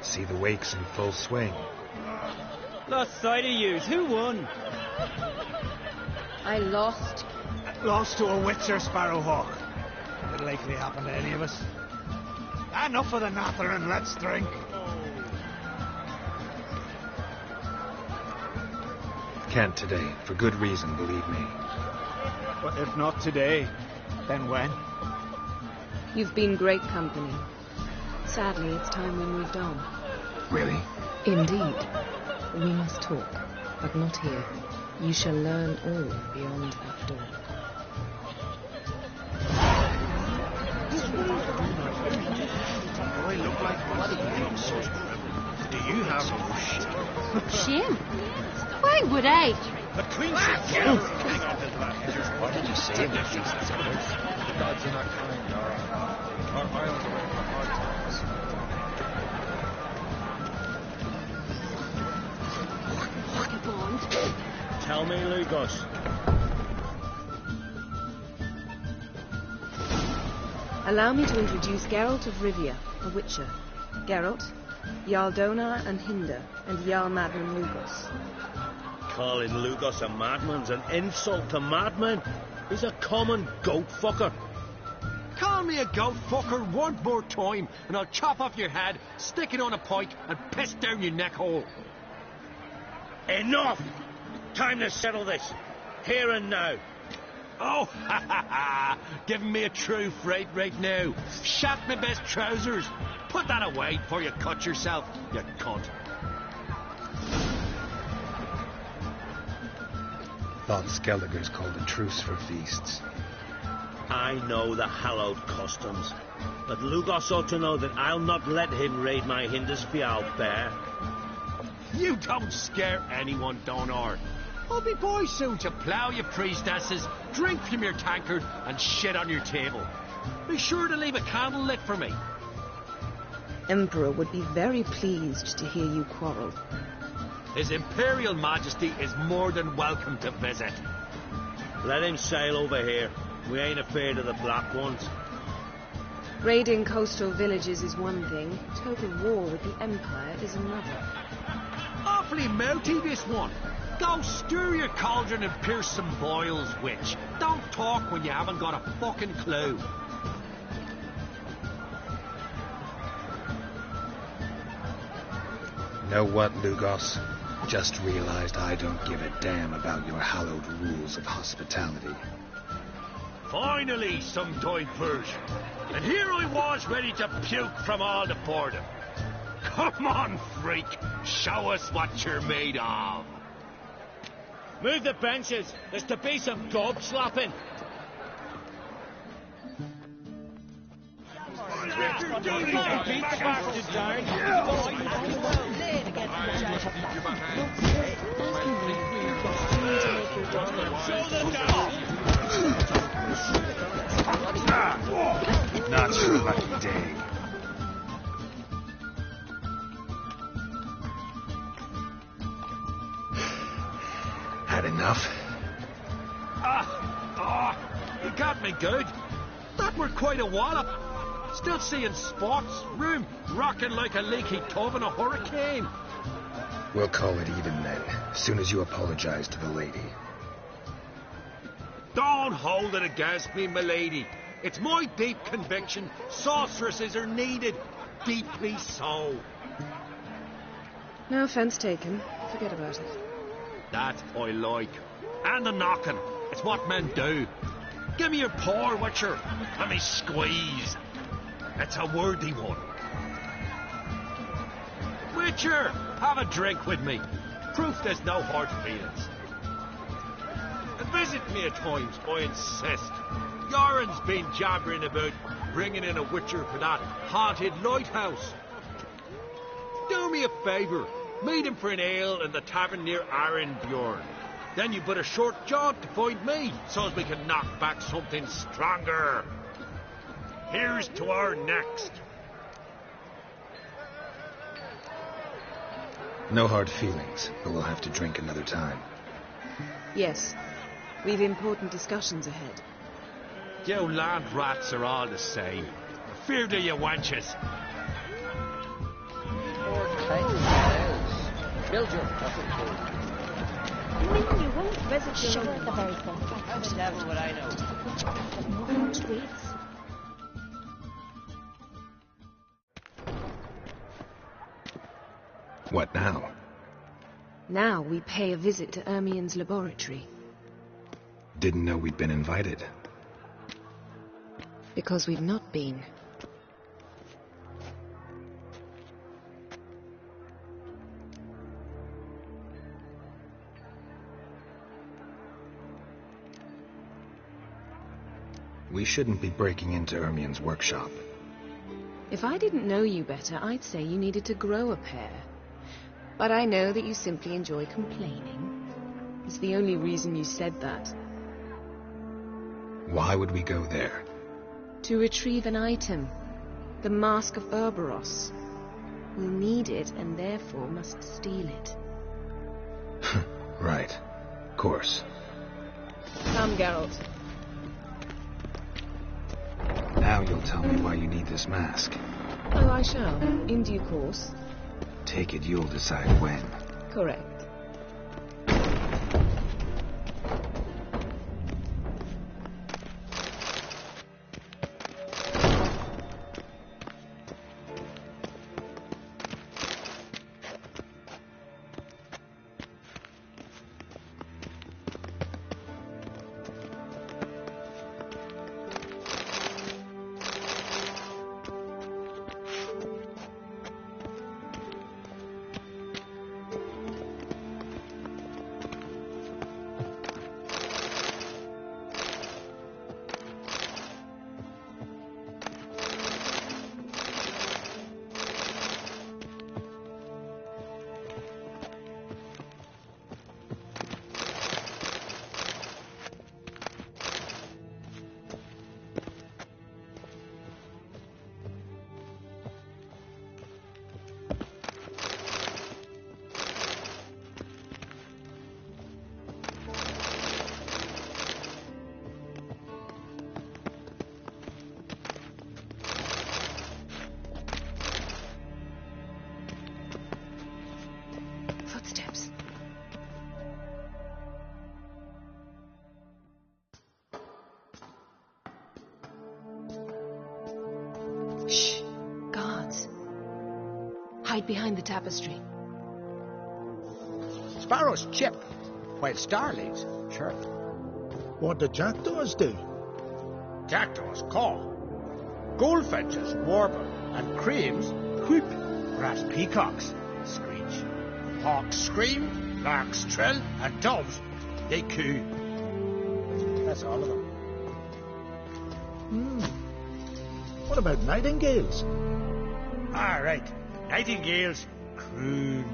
See the wakes in full swing. Lost sight of yous. Who won? I lost. Lost to a Witcher Sparrowhawk. It'll likely happen to any of us. Enough of the nattering, let's drink. Can't today, for good reason, believe me. But if not today, then when? You've been great company. Sadly, it's time we moved on. Really? Indeed. We must talk, but not here. You shall learn all beyond that door. I look like bloody insults. Do you have no shame? Shame? Why would I? The Queen said What did you say in the feast? The gods are not kind, Dara. Our islands are in the hard times. Tell me, Lugos. Allow me to introduce Geralt of Rivia, a witcher. Geralt, Jarl Donar and Hinder, and Jarl Madman Lugos. Calling Lugos a madman's an insult to madmen. He's a common goat fucker. Call me a goat fucker one more time, and I'll chop off your head, stick it on a pike, and piss down your neck hole. Enough! Time to settle this. Here and now. Oh, ha ha ha! Giving me a true fright right now. Shat my best trousers. Put that away before you cut yourself, you cunt. Thought Skelliger's called a truce for feasts. I know the hallowed customs, but Lugos ought to know that I'll not let him raid my Hindisfial bear. You don't scare anyone, Donar. I'll be boys soon to plough your priestesses, drink from your tankard, and shit on your table. Be sure to leave a candle lit for me. Emperor would be very pleased to hear you quarrel. His Imperial Majesty is more than welcome to visit. Let him sail over here. We ain't afraid of the Black Ones. Raiding coastal villages is one thing. Total war with the Empire is another. Awfully melty, this one. Go stir your cauldron and pierce some boils, witch. Don't talk when you haven't got a fucking clue. Know what, Lugos? Just realized I don't give a damn about your hallowed rules of hospitality. Finally, some diversion. And here I was ready to puke from all the boredom. Come on, freak. Show us what you're made of. Move the benches. There's to be some gob slapping. Not your lucky day. Had enough? You got me good. That were quite a wallop. Still seeing spots, room rocking like a leaky tub in a hurricane. We'll call it even then, soon as you apologize to the lady. Don't hold it against me, milady. It's my deep conviction sorceresses are needed. Deeply so. No offense taken. Forget about it. That I like. And the knocking. It's what men do. Give me your paw, Witcher. Let me squeeze. It's a worthy one. Witcher, have a drink with me. Proof there's no hard feelings. And visit me at times, I insist. Yoren's been jabbering about bringing in a Witcher for that haunted lighthouse. Do me a favour. Meet him for an ale in the tavern near Arenbjorn. Then you've but a short jaunt to find me, so as we can knock back something stronger. Here's to our next. No hard feelings, but we'll have to drink another time. Yes. We've important discussions ahead. You land rats are all the same. Fear to you wenches. Build your fucking food. You mean you won't visit your Sure, the very thing. That's never what I know. more treats? What now? Now we pay a visit to Ermien's laboratory. Didn't know we'd been invited. Because we've not been. We shouldn't be breaking into Ermion's workshop. If I didn't know you better, I'd say you needed to grow a pair. But I know that you simply enjoy complaining. It's the only reason you said that. Why would we go there? To retrieve an item. The Mask of Urboros. We'll need it, and therefore must steal it. Right. Of course. Come, Geralt. Now you'll tell me why you need this mask. Oh, I shall. In due course. Take it you'll decide when. Correct. Footsteps. Shh. Guards. Hide behind the tapestry. Sparrows chip, while starlings chirp. What do jackdaws do? Jackdaws caw. Goldfinches warble, and cranes whoop, whereas peacocks screech. Hawks scream, larks trill, and doves, they coo. That's all of them. What about nightingales? Ah, right. Nightingales croon.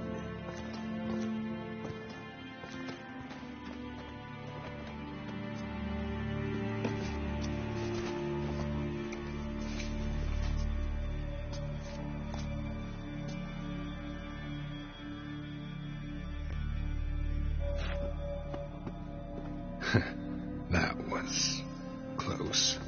That was close.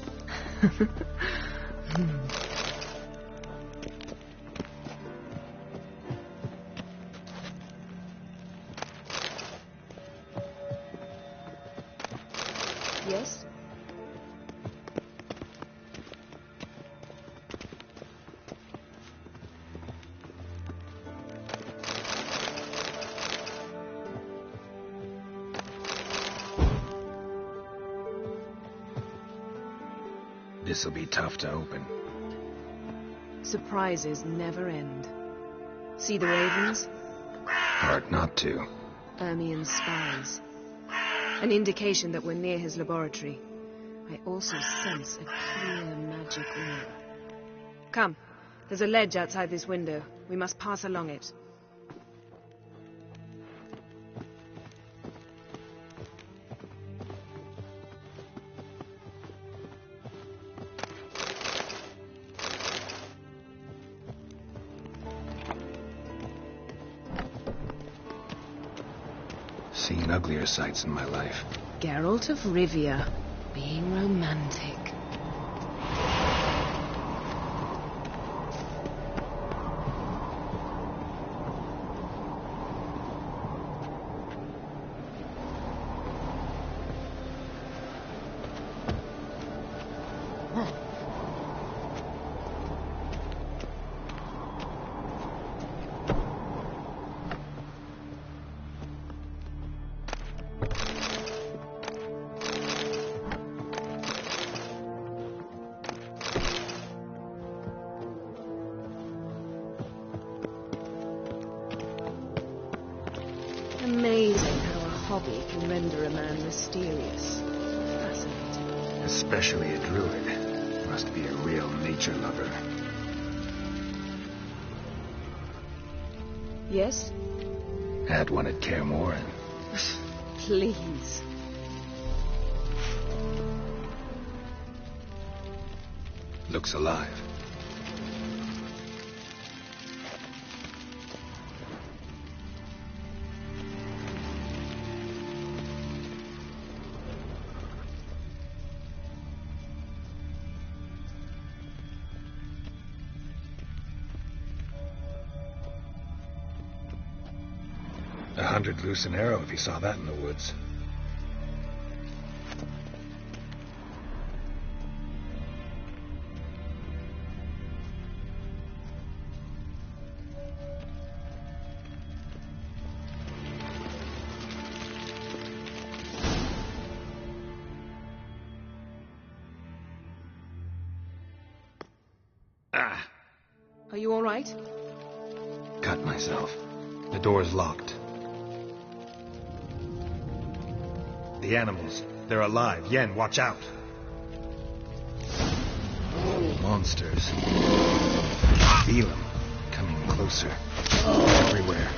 Yes? This'll be tough to open. Surprises never end. See the ravens? Hard not to. Ermion's spies. An indication that we're near his laboratory. I also sense a clear magic aura. Come, there's a ledge outside this window. We must pass along it. Seen uglier sights in my life. Geralt of Rivia, being romantic. body can render a man mysterious. Fascinating. Especially a druid. Must be a real nature lover. Yes? Had one at Kaer Morhen. Please. Looks alive. $100 loose an arrow if you saw that in the woods. Are you all right? Cut myself. The door's locked. The animals. They're alive. Yen, watch out. Monsters. Feel them. Coming closer. Everywhere.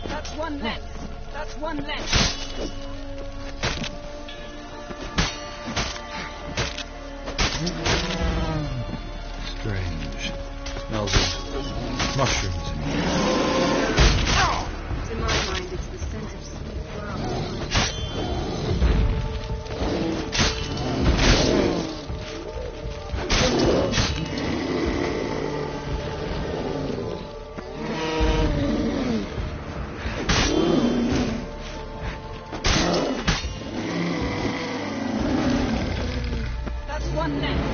That's one less. That's one less. Strange. Smells of mushrooms in here. To my mind, it's the scent of sweet flowers. That's one less.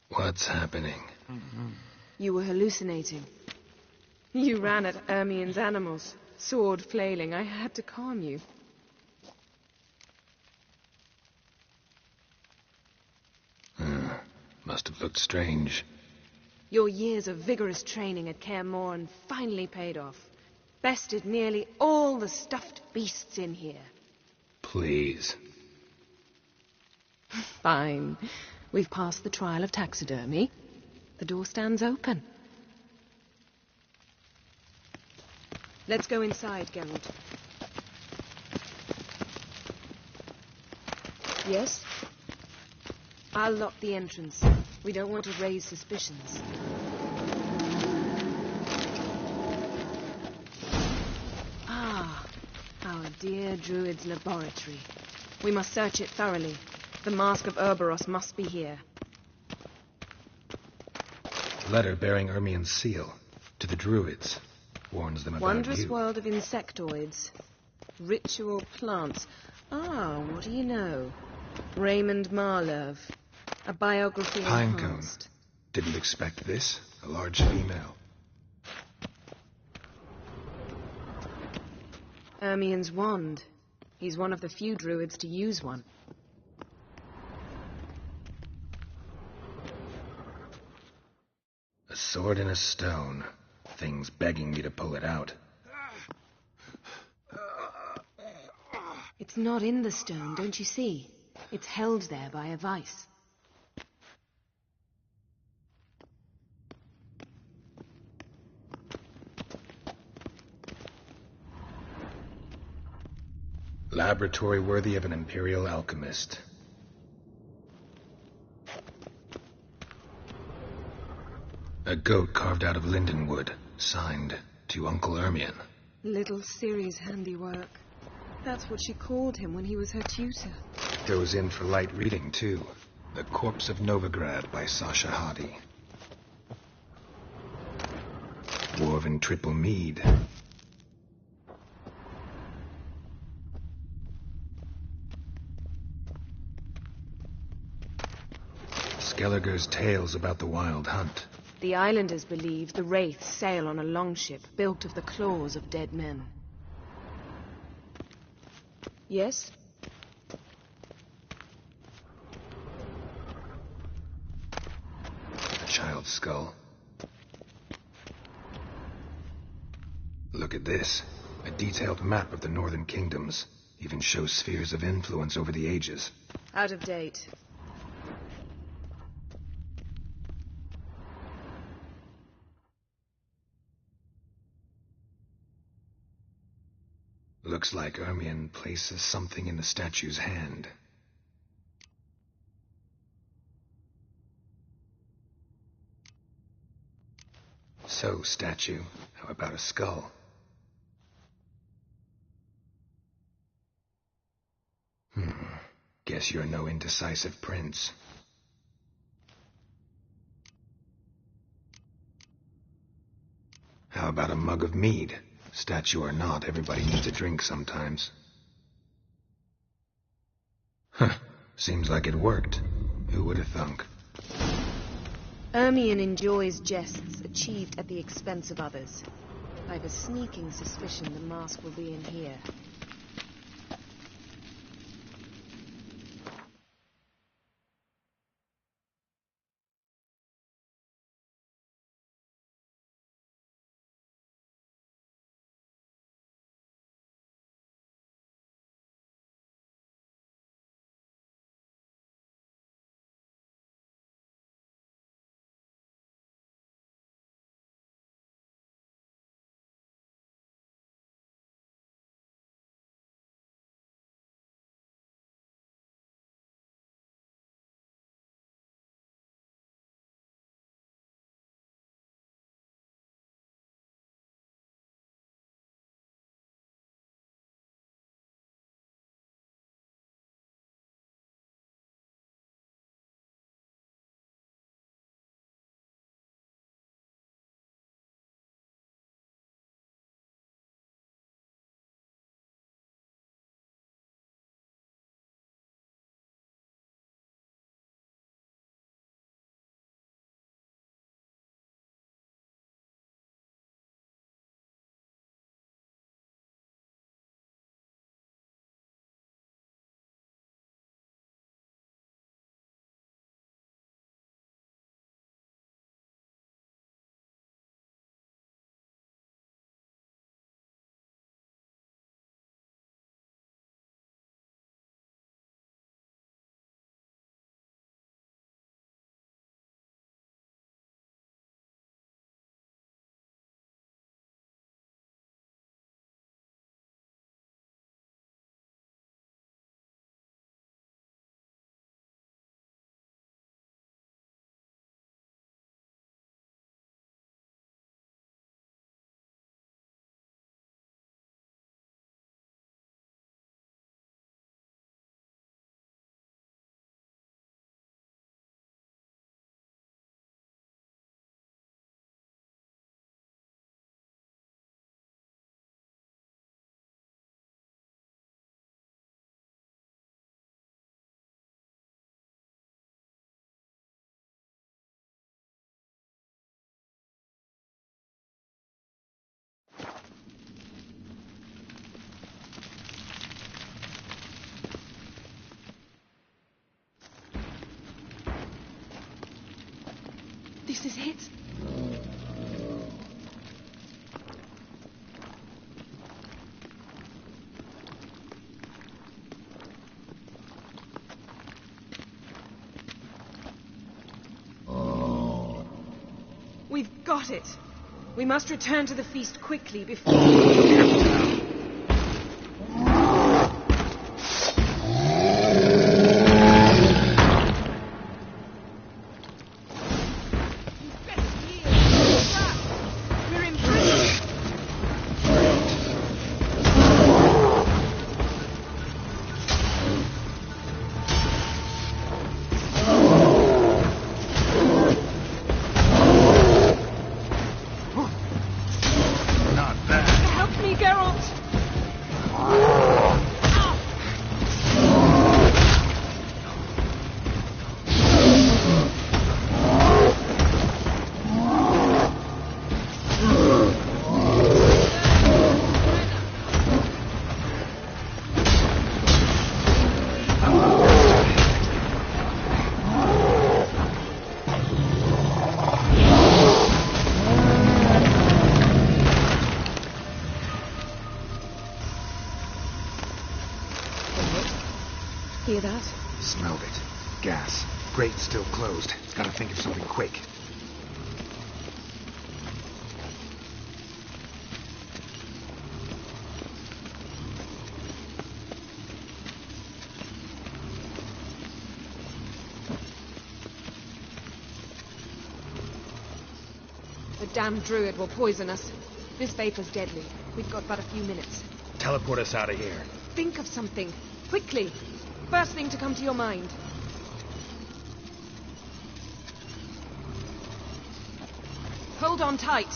What's happening? You were hallucinating. You ran at Ermien's animals, sword flailing. I had to calm you. Must have looked strange. Your years of vigorous training at Kaer Morhen finally paid off. Bested nearly all the stuffed beasts in here. Please. Fine. We've passed the trial of taxidermy. The door stands open. Let's go inside, Geralt. Yes? I'll lock the entrance. We don't want to raise suspicions. Ah, our dear Druid's laboratory. We must search it thoroughly. The Mask of Urboros must be here. Letter bearing Ermien's seal. To the Druids. Warns them about Wondrous you. world of insectoids. Ritual plants. Ah, what do you know? Raymond Marlove. A biography Pinecone. enhanced. Didn't expect this. A large female. Ermien's wand. He's one of the few druids to use one. A sword in a stone. Thing's begging me to pull it out. It's not in the stone, don't you see? It's held there by a vice. Laboratory worthy of an imperial alchemist. A goat carved out of linden wood, signed to Uncle Ermien. Little Ciri's handiwork. That's what she called him when he was her tutor. Goes in for light reading, too. The Corpse of Novigrad by Sasha Hadi. Dwarven triple mead. Skelliger's tales about the wild hunt. The islanders believe the wraiths sail on a longship built of the claws of dead men. Yes? A child's skull. Look at this. A detailed map of the northern kingdoms. Even shows spheres of influence over the ages. Out of date. Looks like Ermion places something in the statue's hand. So, statue, how about a skull? Guess you're no indecisive prince. How about a mug of mead? Statue or not, everybody needs a drink sometimes. Seems like it worked. Who would have thunk? Ermion enjoys jests achieved at the expense of others. I've a sneaking suspicion the mask will be in here. This is it. We've got it. We must return to the feast quickly before... hear that? Smelled it. Gas. Grate's still closed. Gotta think of something quick. The damn druid will poison us. This vapor's deadly. We've got but a few minutes. Teleport us out of here. Think of something. Quickly. First thing to come to your mind. Hold on tight.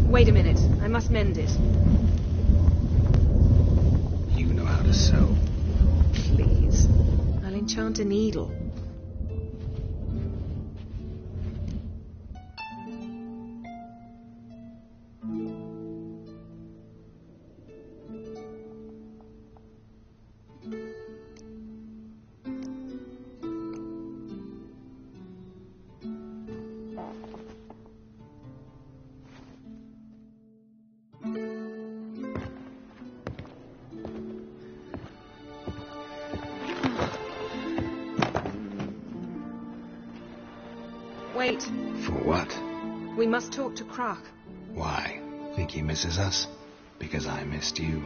Wait a minute. I must mend it. You know how to sew. Please. I'll enchant a needle. Wait. For what? We must talk to Croc. Why? Think he misses us? Because I missed you.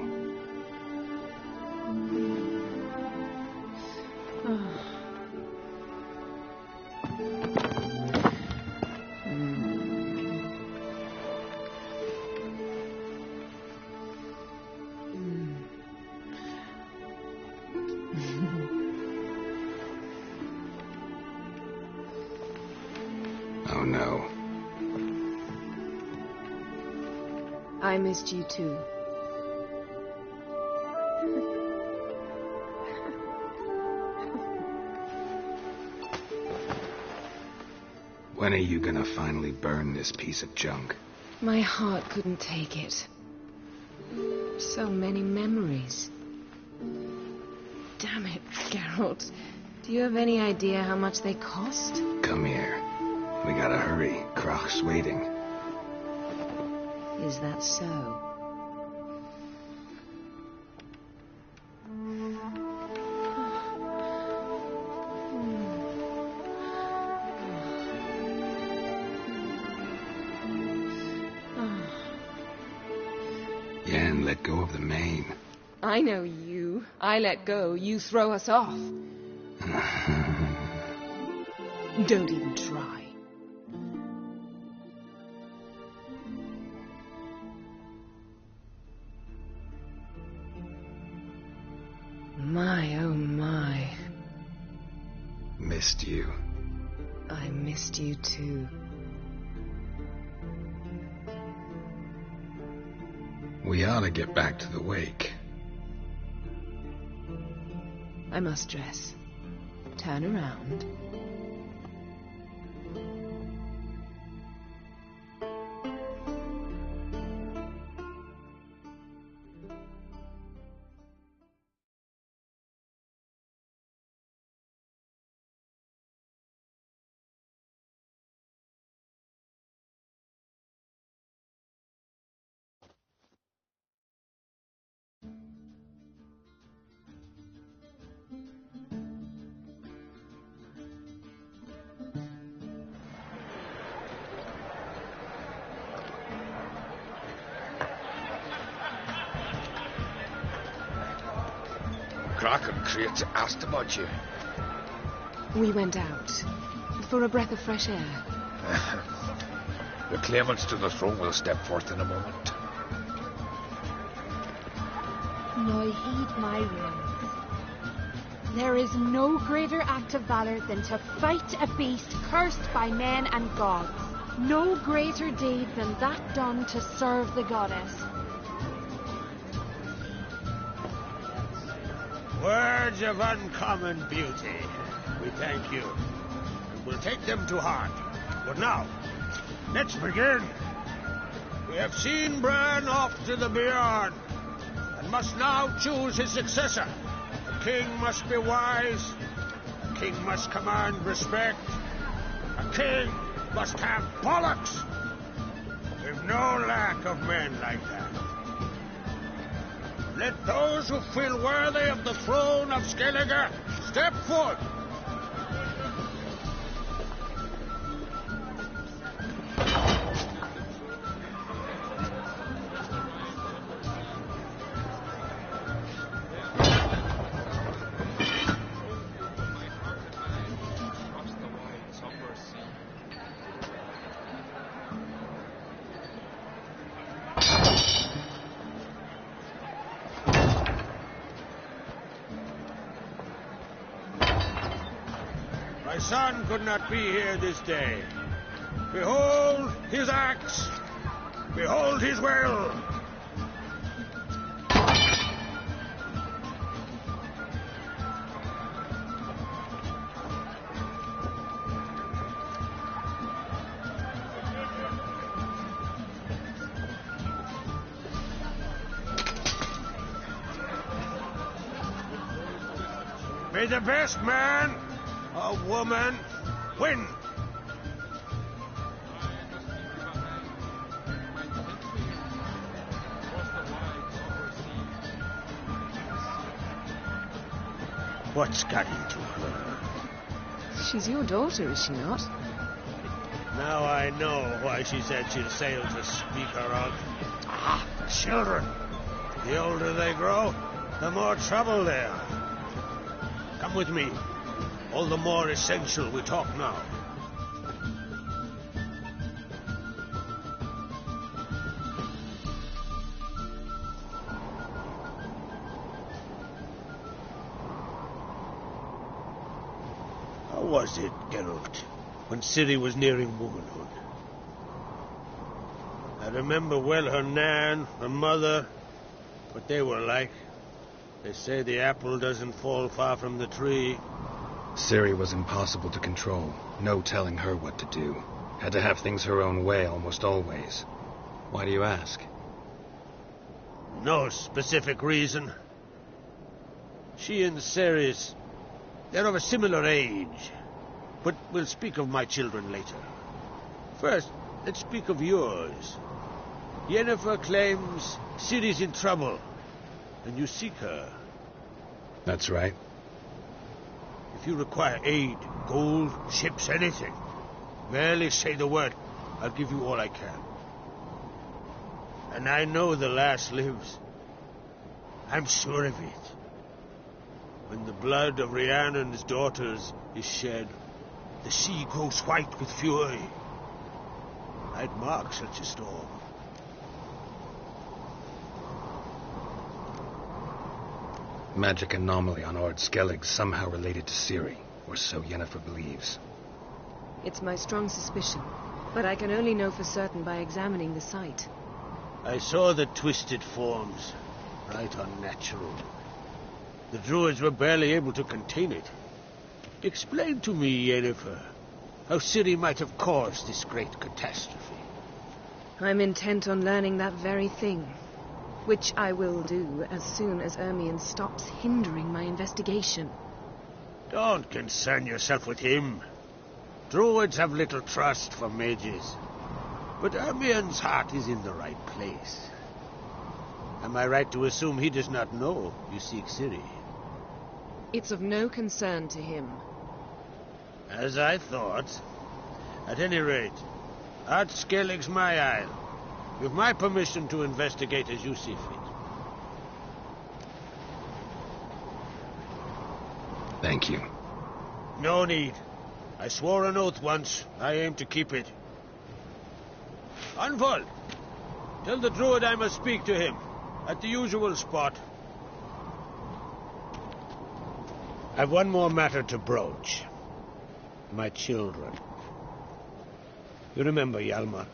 Oh no. I missed you too. When are you gonna finally burn this piece of junk? My heart couldn't take it. So many memories. Damn it, Geralt. Do you have any idea how much they cost? Come here. We gotta hurry. Croc's waiting. Is that so? Yen, let go of the mane. I know you. I let go, you throw us off. Don't even try. My, oh my. Missed you. I missed you too. We ought to get back to the wake. I must dress. Turn around. Croc and Crates asked about you. We went out. For a breath of fresh air. The claimants to the throne will step forth in a moment. Now heed my words. There is no greater act of valor than to fight a beast cursed by men and gods. No greater deed than that done to serve the goddess. Words of uncommon beauty. We thank you, and we'll take them to heart. But now, let's begin. We have seen Bran off to the beyond, and must now choose his successor. A king must be wise. A king must command respect. A king must have bollocks. We've no lack of men like that. Let those who feel worthy of the throne of Skellige step forth. My son could not be here this day. Behold his axe. Behold his will. May the best man or woman win. What's got into her? She's your daughter, is she not? Now I know why she said she'd sail to speak her of. Ah, children. The older they grow, the more trouble they are. Come with me. All the more essential we talk now. How was it, Geralt, when Ciri was nearing womanhood? I remember well her nan, her mother, what they were like. They say the apple doesn't fall far from the tree. Ciri was impossible to control. No telling her what to do. Had to have things her own way almost always. Why do you ask? No specific reason. She and Ceres, they're of a similar age. But we'll speak of my children later. First, let's speak of yours. Yennefer claims Ciri's in trouble, and you seek her. That's right. If you require aid, gold, ships, anything, merely say the word. I'll give you all I can. And I know the lass lives. I'm sure of it. When the blood of Rhiannon's daughters is shed, the sea grows white with fury. I'd mark such a storm. Magic anomaly on Ord Skellig somehow related to Ciri, or so Yennefer believes. It's my strong suspicion, but I can only know for certain by examining the site. I saw the twisted forms, right unnatural. The druids were barely able to contain it. Explain to me, Yennefer, how Ciri might have caused this great catastrophe. I'm intent on learning that very thing, which I will do as soon as Ermion stops hindering my investigation. Don't concern yourself with him. Druids have little trust for mages. But Ermion's heart is in the right place. Am I right to assume he does not know you seek Ciri? It's of no concern to him. As I thought. At any rate, Ard Skellig's my isle. With my permission to investigate as you see fit. Thank you. No need. I swore an oath once. I aim to keep it. Anvald, tell the druid I must speak to him. At the usual spot. I've one more matter to broach. My children. You remember Hjalmar?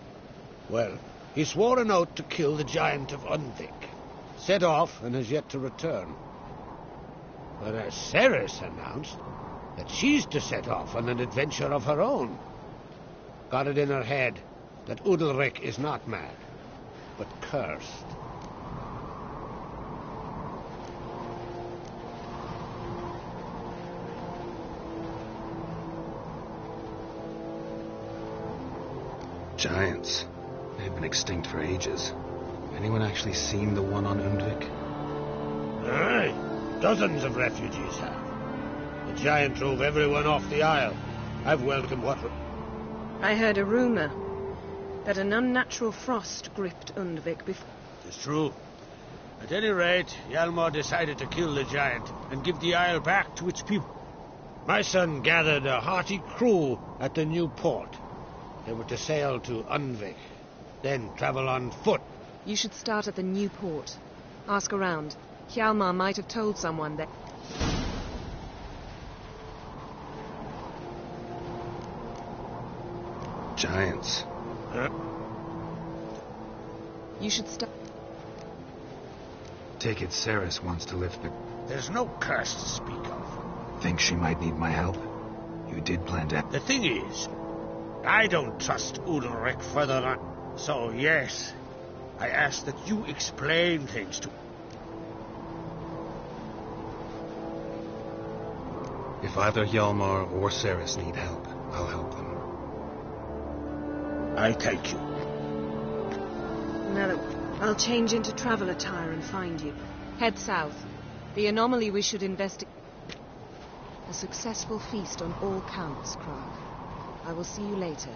Well, he swore an oath to kill the giant of Undvik. Set off and has yet to return. Whereas Ceres announced that she's to set off on an adventure of her own. Got it in her head that Udalric is not mad, but cursed. Giants. They've been extinct for ages. Anyone actually seen the one on Undvik? Aye, dozens of refugees have. The giant drove everyone off the isle. I've welcomed what... I heard a rumour that an unnatural frost gripped Undvik before... It's true. At any rate, Hjalmar decided to kill the giant and give the isle back to its people. My son gathered a hearty crew at the new port. They were to sail to Undvik, then travel on foot. You should start at the new port. Ask around. Hjalmar might have told someone that... Giants. Huh? You should start... Take it Ceres wants to lift the... There's no curse to speak of. Think she might need my help? You did plan to... The thing is, I don't trust Udalric further on. So, yes, I ask that you explain things to... If either Hjalmar or Ceres need help, I'll help them. I thank you. Now that I'll change into travel attire and find you. Head south. The anomaly we should investigate. A successful feast on all counts, Krag. I will see you later.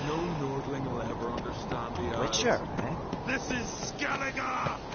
No Nordling will ever understand the Witcher, This is Skellige!